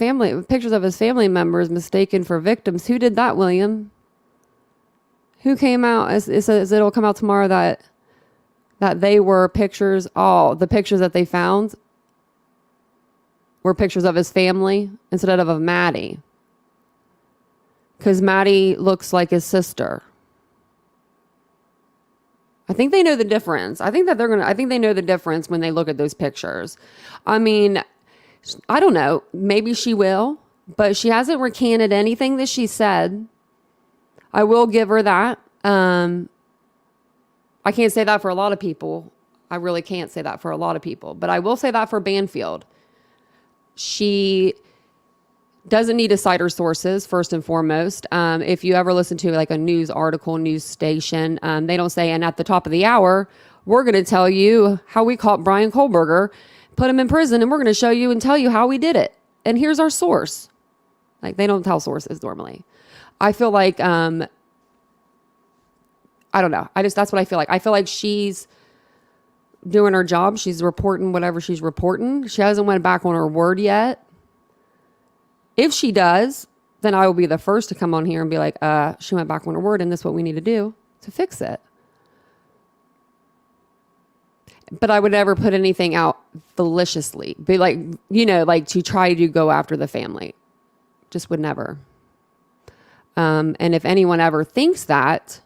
pictures of his family members mistaken for victims. Who did that, William? Who came out? It says it'll come out tomorrow that they were pictures. Oh, the pictures that they found were pictures of his family instead of Maddie. Because Maddie looks like his sister. I think they know the difference. I think they know the difference when they look at those pictures. I mean, I don't know. Maybe she will, but she hasn't recanted anything that she said. I will give her that. I can't say that for a lot of people. I really can't say that for a lot of people, but I will say that for Banfield. She doesn't need to cite her sources, first and foremost. If you ever listen to like a news article, news station, they don't say, and at the top of the hour, we're going to tell you how we caught Bryan Kohberger, put him in prison, and we're going to show you and tell you how we did it. And here's our source. Like, they don't tell sources normally. I feel like, I don't know. That's what I feel like. I feel like she's doing her job. She's reporting whatever she's reporting. She hasn't went back on her word yet. If she does, then I will be the first to come on here and be like, she went back on her word, and this is what we need to do to fix it. But I would never put anything out maliciously. Be like, you know, like to try to go after the family. Just would never. And if anyone ever thinks that,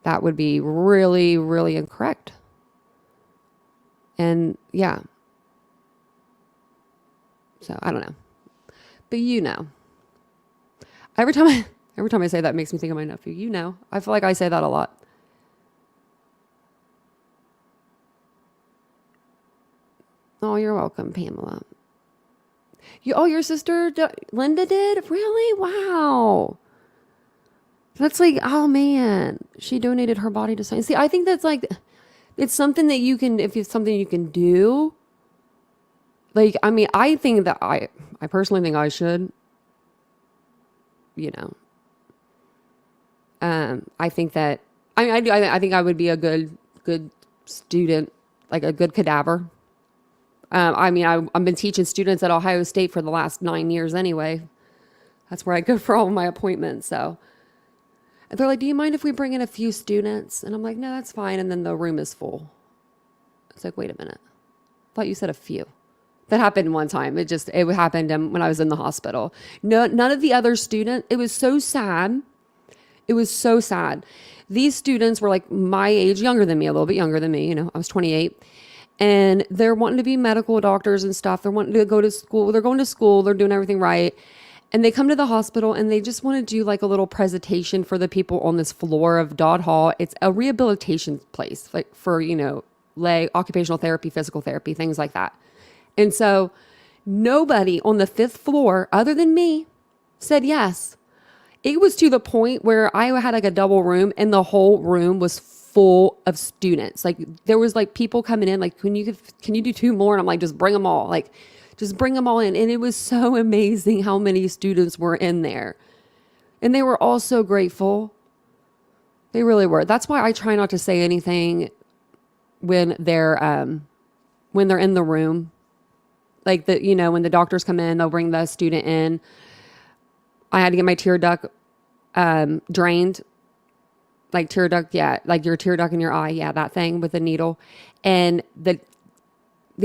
that would be really, really incorrect. And yeah. So I don't know. But you know. Every time I say that, it makes me think of my nephew. You know. I feel like I say that a lot. Oh, you're welcome, Pamela. Your sister Linda did? Really? Wow. That's like, oh man, she donated her body to science. See, I think that's like, it's something that you can, if it's something you can do. Like, I mean, I think that I personally think I should, you know. I think that, I think I would be a good student, like a good cadaver. I mean, I've been teaching students at Ohio State for the last 9 years anyway. That's where I go for all of my appointments. So and they're like, do you mind if we bring in a few students? And I'm like, no, that's fine. And then the room is full. It's like, wait a minute. I thought you said a few. That happened one time. It happened when I was in the hospital. No, none of the other students, it was so sad. It was so sad. These students were like my age, younger than me, a little bit younger than me. You know, I was 28. And they're wanting to be medical doctors and stuff. They're wanting to go to school. They're going to school. They're doing everything right. And they come to the hospital and they just want to do like a little presentation for the people on this floor of Dodd Hall. It's a rehabilitation place, like for, you know, occupational therapy, physical therapy, things like that. And so nobody on the 5th floor other than me said yes. It was to the point where I had like a double room and the whole room was full of students. Like there was like people coming in like, can you do 2 more? And I'm like, just bring them all. Like just bring them all in. And it was so amazing how many students were in there. And they were all so grateful. They really were. That's why I try not to say anything when they're in the room. Like when the doctors come in, they'll bring the student in. I had to get my tear duct drained. Like tear duct, yeah, like your tear duct in your eye, yeah, that thing with the needle. And the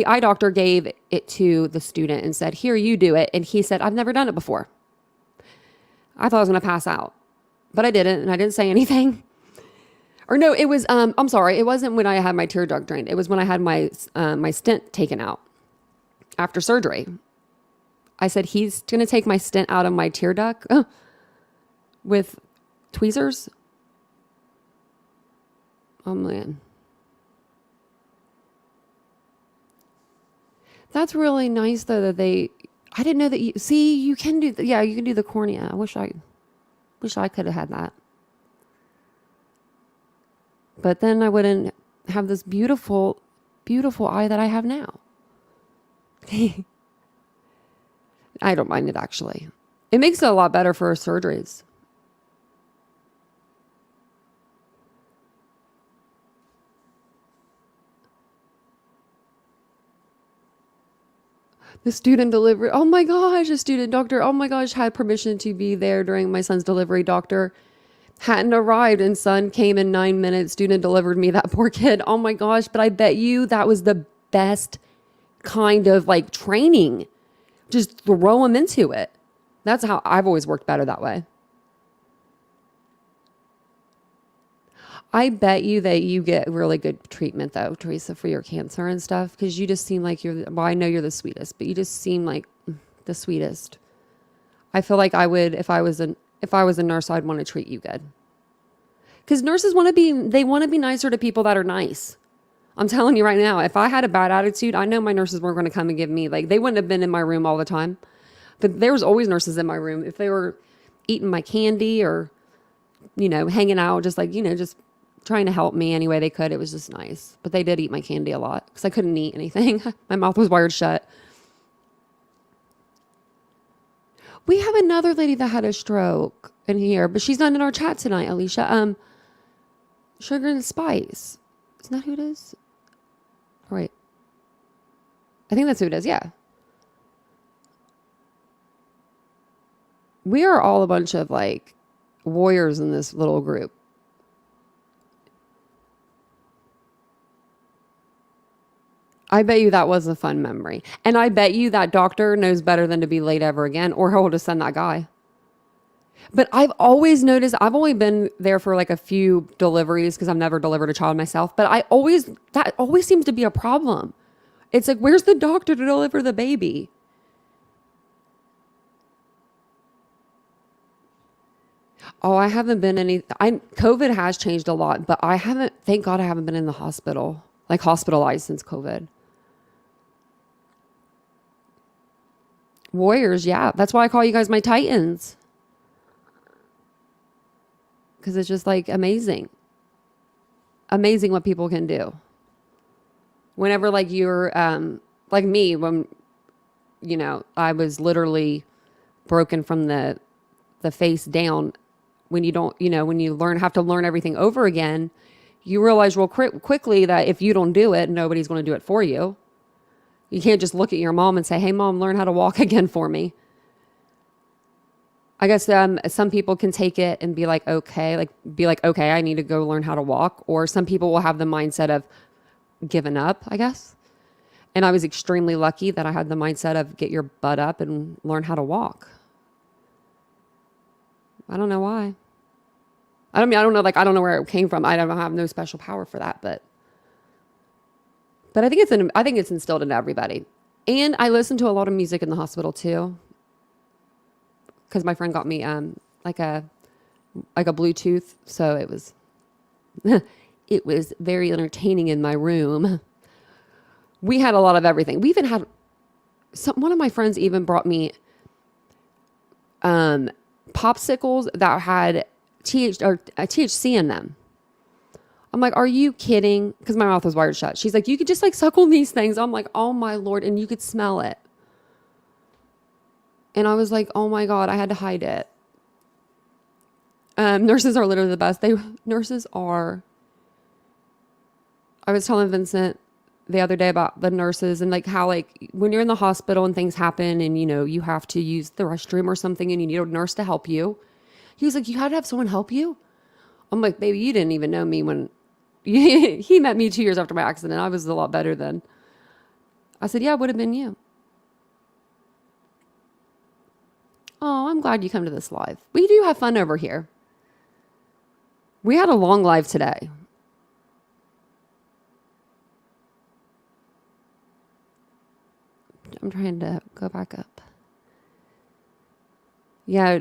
eye doctor gave it to the student and said, "Here, you do it." And he said, "I've never done it before." I thought I was going to pass out, but I didn't, and I didn't say anything. Or no, it was, I'm sorry, it wasn't when I had my tear duct drained. It was when I had my stent taken out after surgery. I said, he's going to take my stent out of my tear duct with tweezers. Oh, man. That's really nice, though, that I didn't know that you can do, you can do the cornea. I wish I could have had that. But then I wouldn't have this beautiful, beautiful eye that I have now. I don't mind it, actually. It makes it a lot better for surgeries. The student delivery. Oh my gosh, a student doctor. Oh my gosh, had permission to be there during my son's delivery. Doctor hadn't arrived and son came in 9 minutes. Student delivered me, that poor kid. Oh my gosh, but I bet you that was the best kind of like training. Just throw them into it. That's how I've always worked better that way. I bet you that you get really good treatment though, Teresa, for your cancer and stuff. Because you just seem like I know you're the sweetest, but you just seem like the sweetest. I feel like I would, if I was a nurse, I'd want to treat you good. Because nurses want to be nicer to people that are nice. I'm telling you right now, if I had a bad attitude, I know my nurses weren't going to come and give me, like, they wouldn't have been in my room all the time. But there was always nurses in my room. If they were eating my candy or, hanging out, just like, just trying to help me any way they could. It was just nice. But they did eat my candy a lot because I couldn't eat anything. My mouth was wired shut. We have another lady that had a stroke in here, but she's not in our chat tonight, Alicia. Sugar and Spice. Isn't that who it is? All right. I think that's who it is, yeah. We are all a bunch of like warriors in this little group. I bet you that was a fun memory. And I bet you that doctor knows better than to be late ever again, or he'll just send that guy. But I've always noticed, I've only been there for like a few deliveries because I've never delivered a child myself, but that always seems to be a problem. It's like, where's the doctor to deliver the baby? Oh, I haven't been COVID has changed a lot, but thank God I haven't been in the hospital, like hospitalized since COVID. Warriors, yeah. That's why I call you guys my Titans. Because it's just like amazing. Amazing what people can do. Whenever like you're, like me, when, I was literally broken from the face down. When you don't, when you have to learn everything over again, you realize real quickly that if you don't do it, nobody's going to do it for you. You can't just look at your mom and say, "Hey, mom, learn how to walk again for me." I guess some people can take it and be like, okay, I need to go learn how to walk. Or some people will have the mindset of giving up, I guess. And I was extremely lucky that I had the mindset of get your butt up and learn how to walk. I don't know why. I don't know, I don't know where it came from. I don't have no special power for that, but I think it's instilled into everybody. And I listen to a lot of music in the hospital too, because my friend got me like a Bluetooth, so it was it was very entertaining in my room. We had a lot of everything. We even had one of my friends even brought me popsicles that had THC in them. I'm like, are you kidding? Because my mouth was wired shut. She's like, you could just like suck on these things. I'm like, oh my Lord. And you could smell it. And I was like, oh my God, I had to hide it. Nurses are literally the best. Nurses are. I was telling Vincent the other day about the nurses and like how like when you're in the hospital and things happen and you know you have to use the restroom or something and you need a nurse to help you. He was like, you had to have someone help you? I'm like, baby, you didn't even know me when he met me 2 years after my accident. I was a lot better then. I said, yeah, it would have been you. Oh, I'm glad you come to this live. We do have fun over here. We had a long live today. I'm trying to go back up. Yeah,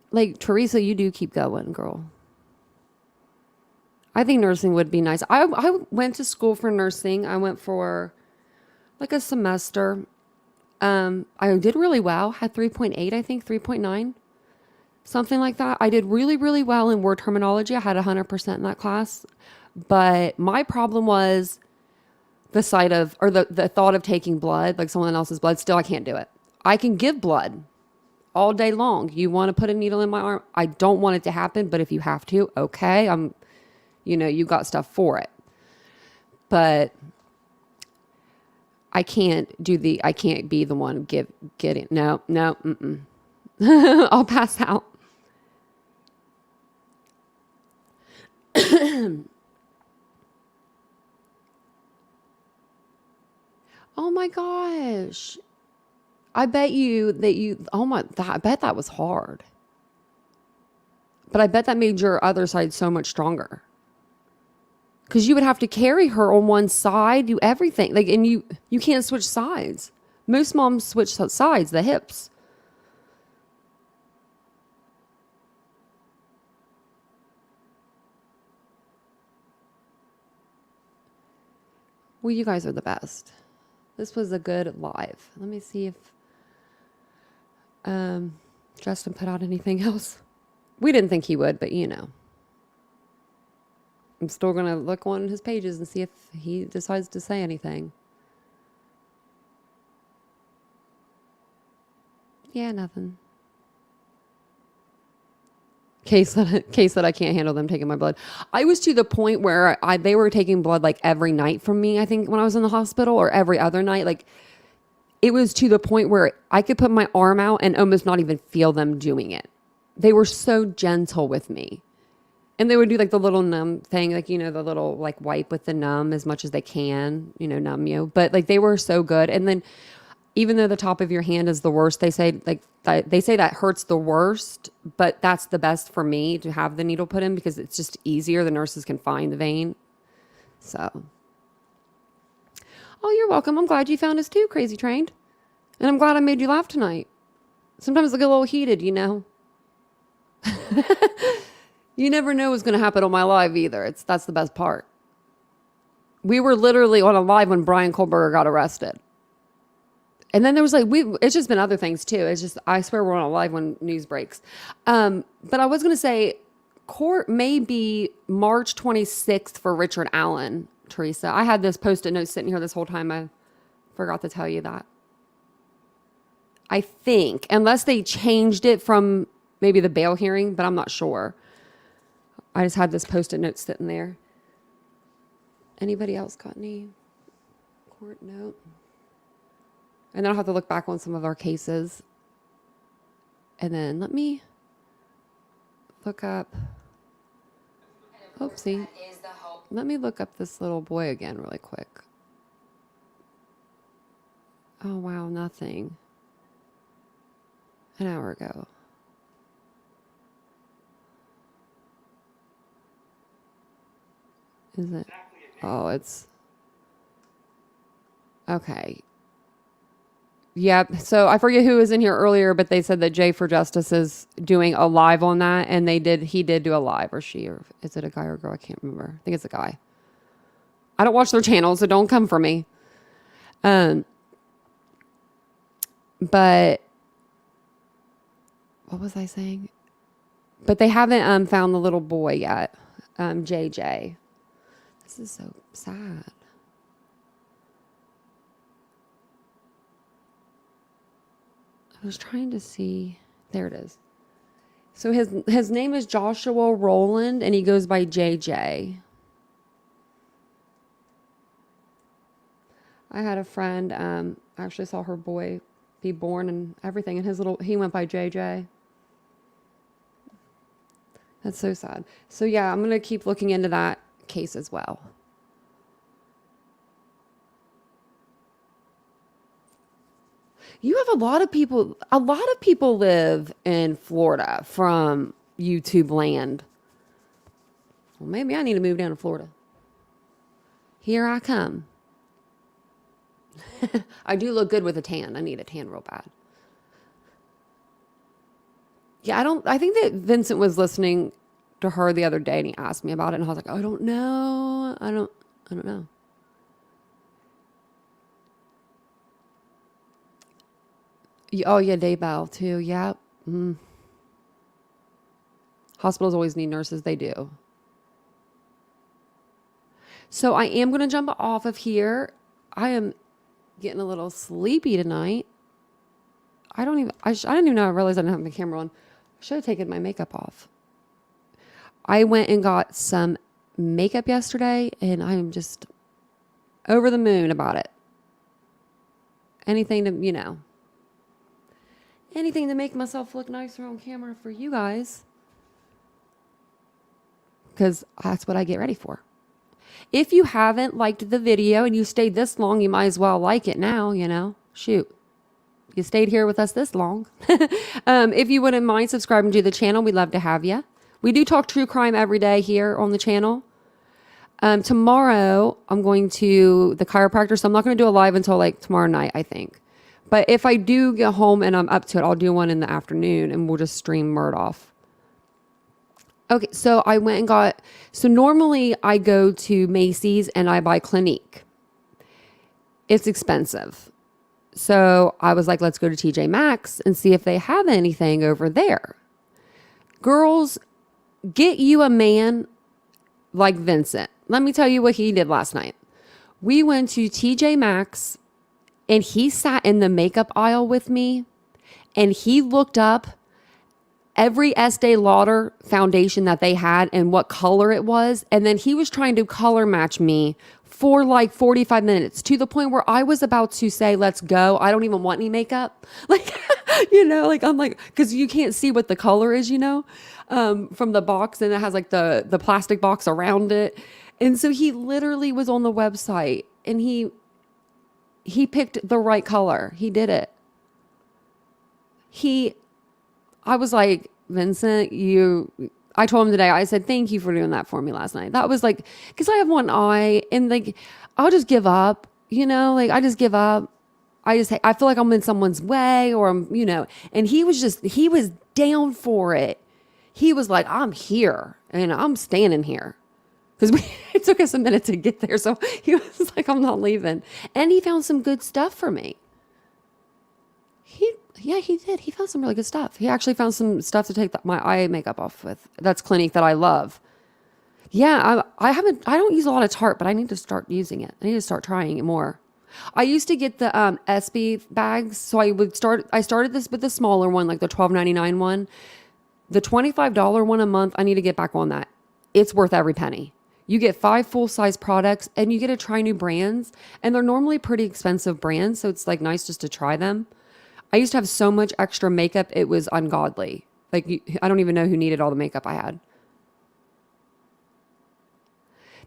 like Teresa, you do keep going, girl. I think nursing would be nice. I went to school for nursing. I went for like a semester. I did really well. Had 3.8, I think, 3.9. Something like that. I did really, really well in word terminology. I had 100% in that class. But my problem was the sight of, or the thought of taking blood, like someone else's blood. Still, I can't do it. I can give blood all day long. You want to put a needle in my arm? I don't want it to happen, but if you have to, okay. You got stuff for it. But I can't be the one getting, no, I'll pass out. Oh my gosh. I bet I bet that was hard. But I bet that made your other side so much stronger. Because you would have to carry her on one side, do everything. Like, and you can't switch sides. Most moms switch sides, the hips. Well, you guys are the best. This was a good live. Let me see if Justin put out anything else. We didn't think he would, but I'm still going to look on his pages and see if he decides to say anything. Yeah, nothing. Case that I can't handle them taking my blood. I was to the point where they were taking blood like every night from me, I think, when I was in the hospital, or every other night. Like, it was to the point where I could put my arm out and almost not even feel them doing it. They were so gentle with me. And they would do like the little numb thing, like, the little like wipe with the numb as much as they can, numb you. But like, they were so good. And then even though the top of your hand is the worst, they say that hurts the worst, but that's the best for me to have the needle put in because it's just easier. The nurses can find the vein. So, oh, you're welcome. I'm glad you found us too, Crazy Trained. And I'm glad I made you laugh tonight. Sometimes I get a little heated, You never know what's going to happen on my live either. That's the best part. We were literally on a live when Bryan Kohberger got arrested. And then there was it's just been other things too. It's just, I swear we're on a live when news breaks. But I was going to say, court may be March 26th for Richard Allen, Teresa. I had this Post-it note sitting here this whole time. I forgot to tell you that. I think, unless they changed it from maybe the bail hearing, but I'm not sure. I just had this Post-it note sitting there. Anybody else got any court note? And then I'll have to look back on some of our cases. And then let me look up. Oopsie. Let me look up this little boy again really quick. Oh, wow, nothing. An hour ago. Is it? Oh, it's. Okay. Yep. So I forget who was in here earlier, but they said that Jay for Justice is doing a live on that, and he did do a live, or she, or is it a guy or a girl? I can't remember. I think it's a guy. I don't watch their channel, so don't come for me. But what was I saying? But they haven't found the little boy yet, JJ. This is so sad. I was trying to see. There it is. So his name is Joshua Rowland, and he goes by JJ. I had a friend, actually saw her boy be born and everything, and he went by JJ. That's so sad. So yeah, I'm going to keep looking into that case as well. You have a lot of people live in Florida from YouTube land. Well, maybe I need to move down to Florida. Here I come. I do look good with a tan. I need a tan real bad. Yeah, I think that Vincent was listening to her the other day and he asked me about it and I was like, I don't know. I don't know. Oh yeah, Daybell too. Yeah. Hospitals always need nurses. They do. So I am going to jump off of here. I am getting a little sleepy tonight. I didn't even know I realized I didn't have my camera on. I should have taken my makeup off. I went and got some makeup yesterday and I am just over the moon about it. Anything to make myself look nicer on camera for you guys. Because that's what I get ready for. If you haven't liked the video and you stayed this long, you might as well like it now, Shoot. You stayed here with us this long. If you wouldn't mind subscribing to the channel, we'd love to have you. We do talk true crime every day here on the channel. Tomorrow, I'm going to the chiropractor, so I'm not going to do a live until like tomorrow night, I think. But if I do get home and I'm up to it, I'll do one in the afternoon and we'll just stream Murdoff. Okay, so I went and normally I go to Macy's and I buy Clinique. It's expensive. So I was like, let's go to TJ Maxx and see if they have anything over there. Girls, get you a man like Vincent. Let me tell you what he did last night. We went to TJ Maxx and he sat in the makeup aisle with me and he looked up every Estee Lauder foundation that they had and what color it was. And then he was trying to color match me for like 45 minutes to the point where I was about to say, let's go. I don't even want any makeup. Like, I'm like, cause you can't see what the color is, from the box and it has like the plastic box around it. And so he literally was on the website and he picked the right color. He did it. I was like, Vincent, I told him today, I said, thank you for doing that for me last night. That was like, cause I have one eye and like, I'll just give up, I just give up. I feel like I'm in someone's way or I'm, and he was down for it. He was like, I'm here and I'm standing here. Cause it took us a minute to get there. So he was like, I'm not leaving. And he found some good stuff for me. Yeah, he did. He found some really good stuff. He actually found some stuff to take my eye makeup off with. That's Clinique that I love. Yeah, I don't use a lot of Tarte, but I need to start using it. I need to start trying it more. I used to get the SB bags. So I started this with the smaller one, like the $12.99 one. The $25 one a month, I need to get back on that. It's worth every penny. You get 5 full-size products and you get to try new brands. And they're normally pretty expensive brands. So it's like nice just to try them. I used to have so much extra makeup, it was ungodly. Like, I don't even know who needed all the makeup I had.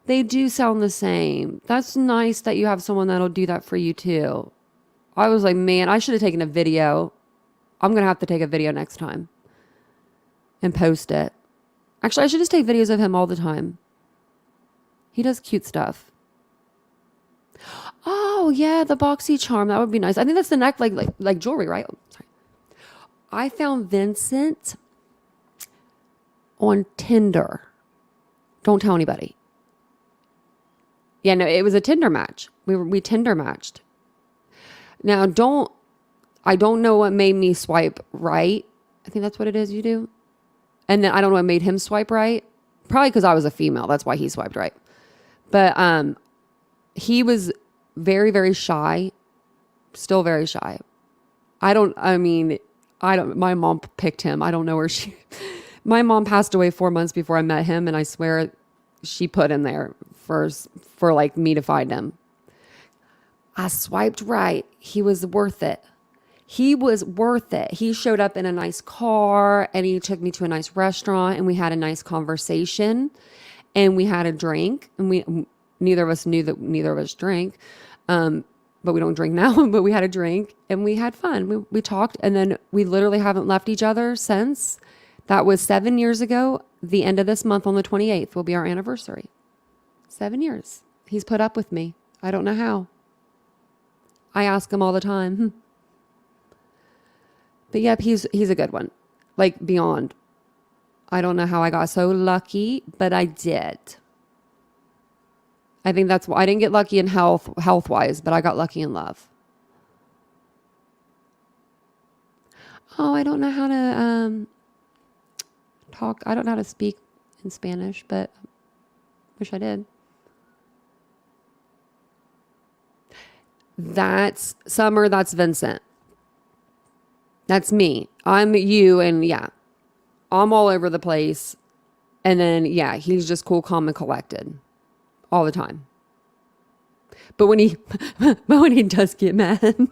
They do sound the same. That's nice that you have someone that'll do that for you too. I was like, man, I should have taken a video. I'm going to have to take a video next time and post it. Actually, I should just take videos of him all the time. He does cute stuff. Oh yeah, the boxy charm. That would be nice. I think that's the neck, like jewelry, right? Oh, sorry. I found Vincent on Tinder. Don't tell anybody. Yeah, no, it was a Tinder match. We Tinder matched. Now, I don't know what made me swipe right. I think that's what it is you do. And then I don't know what made him swipe right. Probably because I was a female. That's why he swiped right. But he was very, very shy. Still very shy. My mom picked him. I don't know where my mom passed away 4 months before I met him. And I swear she put him there for like me to find him. I swiped right. He was worth it. He was worth it. He showed up in a nice car and he took me to a nice restaurant and we had a nice conversation and we had a drink and neither of us knew that neither of us drank. But we don't drink now, but we had a drink and we had fun. We talked and then we literally haven't left each other since. That was 7 years ago. The end of this month on the 28th will be our anniversary. 7 years. He's put up with me. I don't know how. I ask him all the time. But yep, he's a good one. Like beyond. I don't know how I got so lucky, but I did. I think that's why I didn't get lucky in health-wise, but I got lucky in love. Oh, I don't know how to talk. I don't know how to speak in Spanish, but wish I did. That's Summer. That's Vincent. That's me. I'm you, and yeah, I'm all over the place. And then yeah, he's just cool, calm, and collected. All the time. But when he does get mad,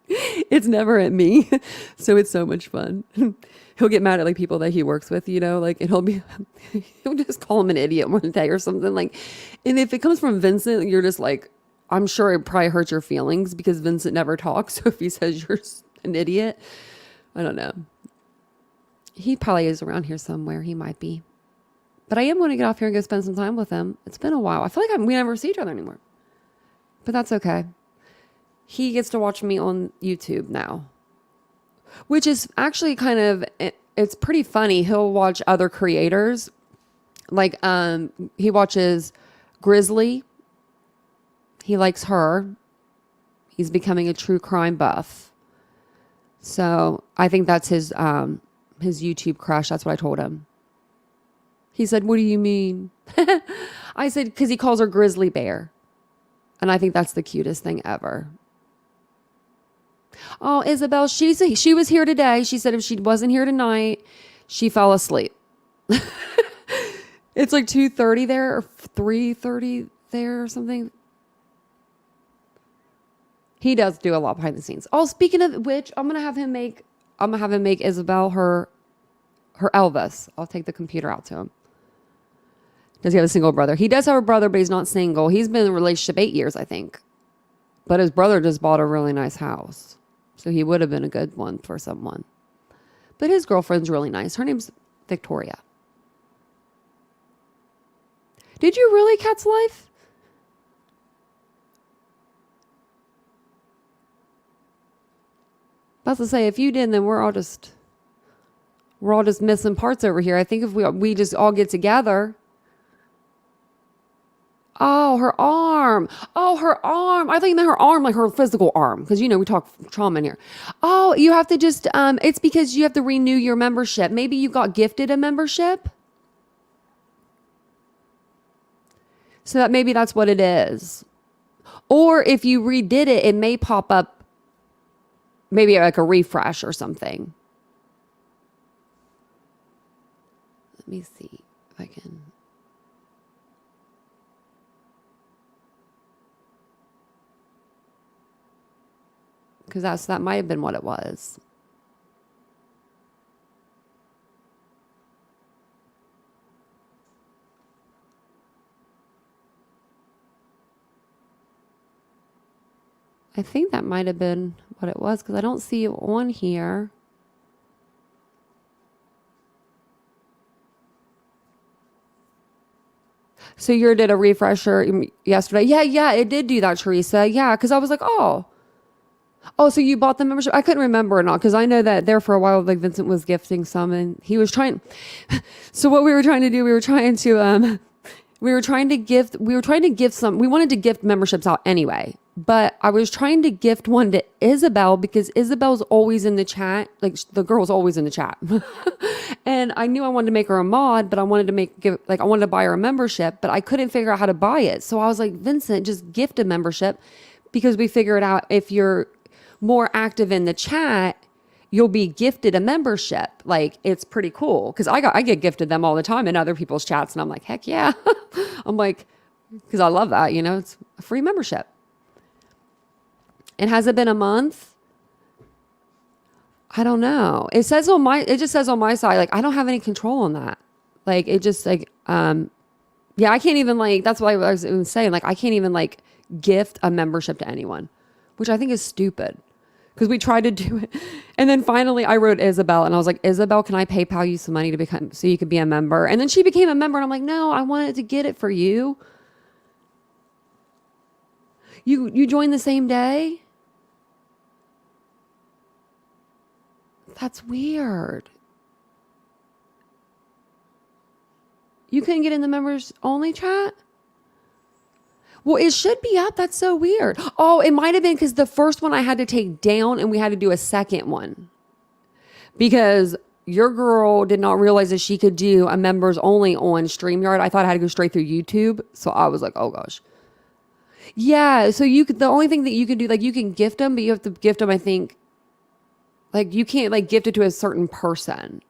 it's never at me. So it's so much fun. He'll get mad at like people that he works with, like, and he'll just call him an idiot one day or something like, and if it comes from Vincent, you're just like, I'm sure it probably hurts your feelings because Vincent never talks. So if he says you're an idiot, I don't know. He probably is around here somewhere. He might be. But I am going to get off here and go spend some time with him. It's been a while. I feel like we never see each other anymore. But that's okay. He gets to watch me on YouTube now. Which is actually kind of, it's pretty funny. He'll watch other creators. Like, he watches Grizzly. He likes her. He's becoming a true crime buff. So I think that's his YouTube crush. That's what I told him. He said, what do you mean? I said, because he calls her Grizzly Bear. And I think that's the cutest thing ever. Oh, Isabel, she was here today. She said if she wasn't here tonight, she fell asleep. It's like 2:30 there or 3:30 there or something. He does do a lot behind the scenes. Oh, speaking of which, I'm gonna have him make Isabel her Elvis. I'll take the computer out to him. Does he have a single brother? He does have a brother, but he's not single. He's been in a relationship 8 years, I think. But his brother just bought a really nice house. So he would have been a good one for someone. But his girlfriend's really nice. Her name's Victoria. Did you really, Cat's Life? About to say, if you didn't, then we're all just missing parts over here. I think if we just all get together. Oh, her arm. Oh, her arm. I think that her arm, like her physical arm, because we talk trauma in here. Oh, you have to just, it's because you have to renew your membership. Maybe you got gifted a membership. So that maybe that's what it is. Or if you redid it, it may pop up maybe like a refresh or something. Let me see if I can. Because that might have been what it was. I think that might have been what it was because I don't see it on here. So you did a refresher yesterday. Yeah, it did do that, Teresa. Yeah, because I was like, oh, so you bought the membership? I couldn't remember or not because I know that there for a while, like Vincent was gifting some and he was trying. So what we were trying to do, we wanted to gift some. We wanted to gift memberships out anyway, But I was trying to gift one to Isabel because Isabel's always in the chat. Like the girl's always in the chat. And I knew I wanted to make her a mod, but I wanted to I wanted to buy her a membership, but I couldn't figure out how to buy it. So I was like, Vincent, just gift a membership, because we figured out if you're more active in the chat, you'll be gifted a membership. Like, it's pretty cool. Cause I get gifted them all the time in other people's chats. And I'm like, heck yeah. I'm like, cause I love that, you know, it's a free membership. And has it been a month? I don't know. It just says on my side, like, I don't have any control on that. Like, it just like, yeah, I can't even like, that's what I was even saying. Like, I can't even like gift a membership to anyone, which I think is stupid, because we tried to do it. And then finally I wrote Isabel and I was like, Isabel, can I PayPal you some money so you could be a member? And then she became a member and I'm like, no, I wanted to get it for you. You joined the same day? That's weird. You couldn't get in the members only chat? Well, it should be up. That's so weird. Oh, it might have been because the first one I had to take down and we had to do a second one. Because your girl did not realize that she could do a members only on StreamYard. I thought I had to go straight through YouTube. So I was like, oh gosh. Yeah, so the only thing that you can do, like, you can gift them, but you have to gift them, I think, like, you can't like gift it to a certain person.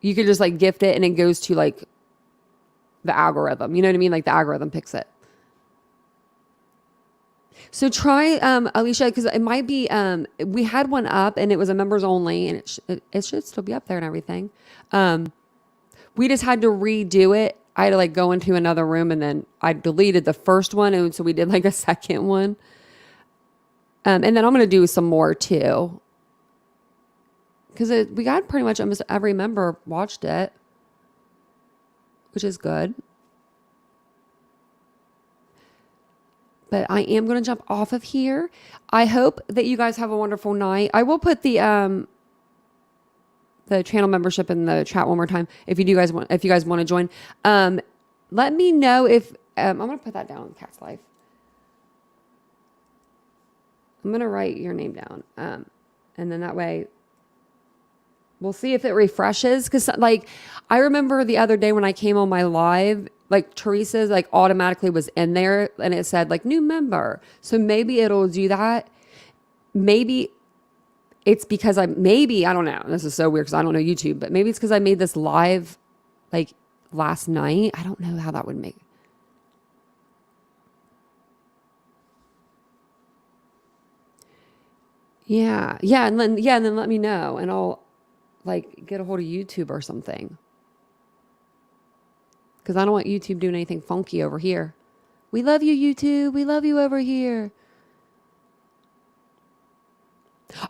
You could just like gift it and it goes to like the algorithm. You know what I mean? Like the algorithm picks it. So try, Alicia, because it might be, we had one up and it was a members only, and it should still be up there and everything. We just had to redo it. I had to like go into another room and then I deleted the first one. And so we did like a second one. And then I'm going to do some more too. Because we got pretty much almost every member watched it, which is good. But I am going to jump off of here. I hope that you guys have a wonderful night. I will put the channel membership in the chat one more time if you guys want to join. Let me know if I'm going to put that down, Cat's Life. I'm going to write your name down, and then that way we'll see if it refreshes. Because like I remember the other day when I came on my live, like Teresa's like automatically was in there and it said like new member. So maybe it'll do that. Maybe it's because I don't know. This is so weird because I don't know YouTube, but maybe it's because I made this live like last night. I don't know how that would make. Yeah. And then let me know and I'll like get a hold of YouTube or something. Because I don't want YouTube doing anything funky over here. We love you, YouTube. We love you over here.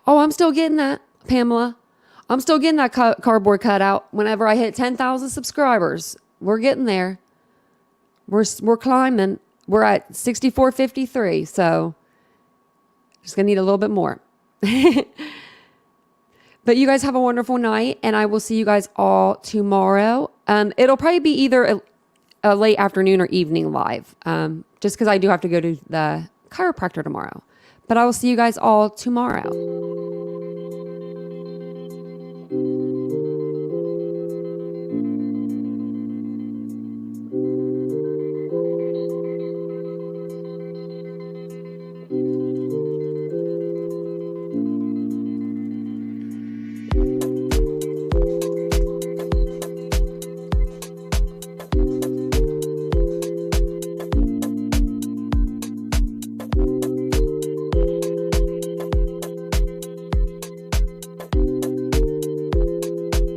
Oh, I'm still getting that, Pamela. I'm still getting that cardboard cutout whenever I hit 10,000 subscribers. We're getting there. We're climbing. We're at 6453. So just going to need a little bit more. But you guys have a wonderful night, and I will see you guys all tomorrow. It'll probably be either a late afternoon or evening live, just because I do have to go to the chiropractor tomorrow. But I will see you guys all tomorrow.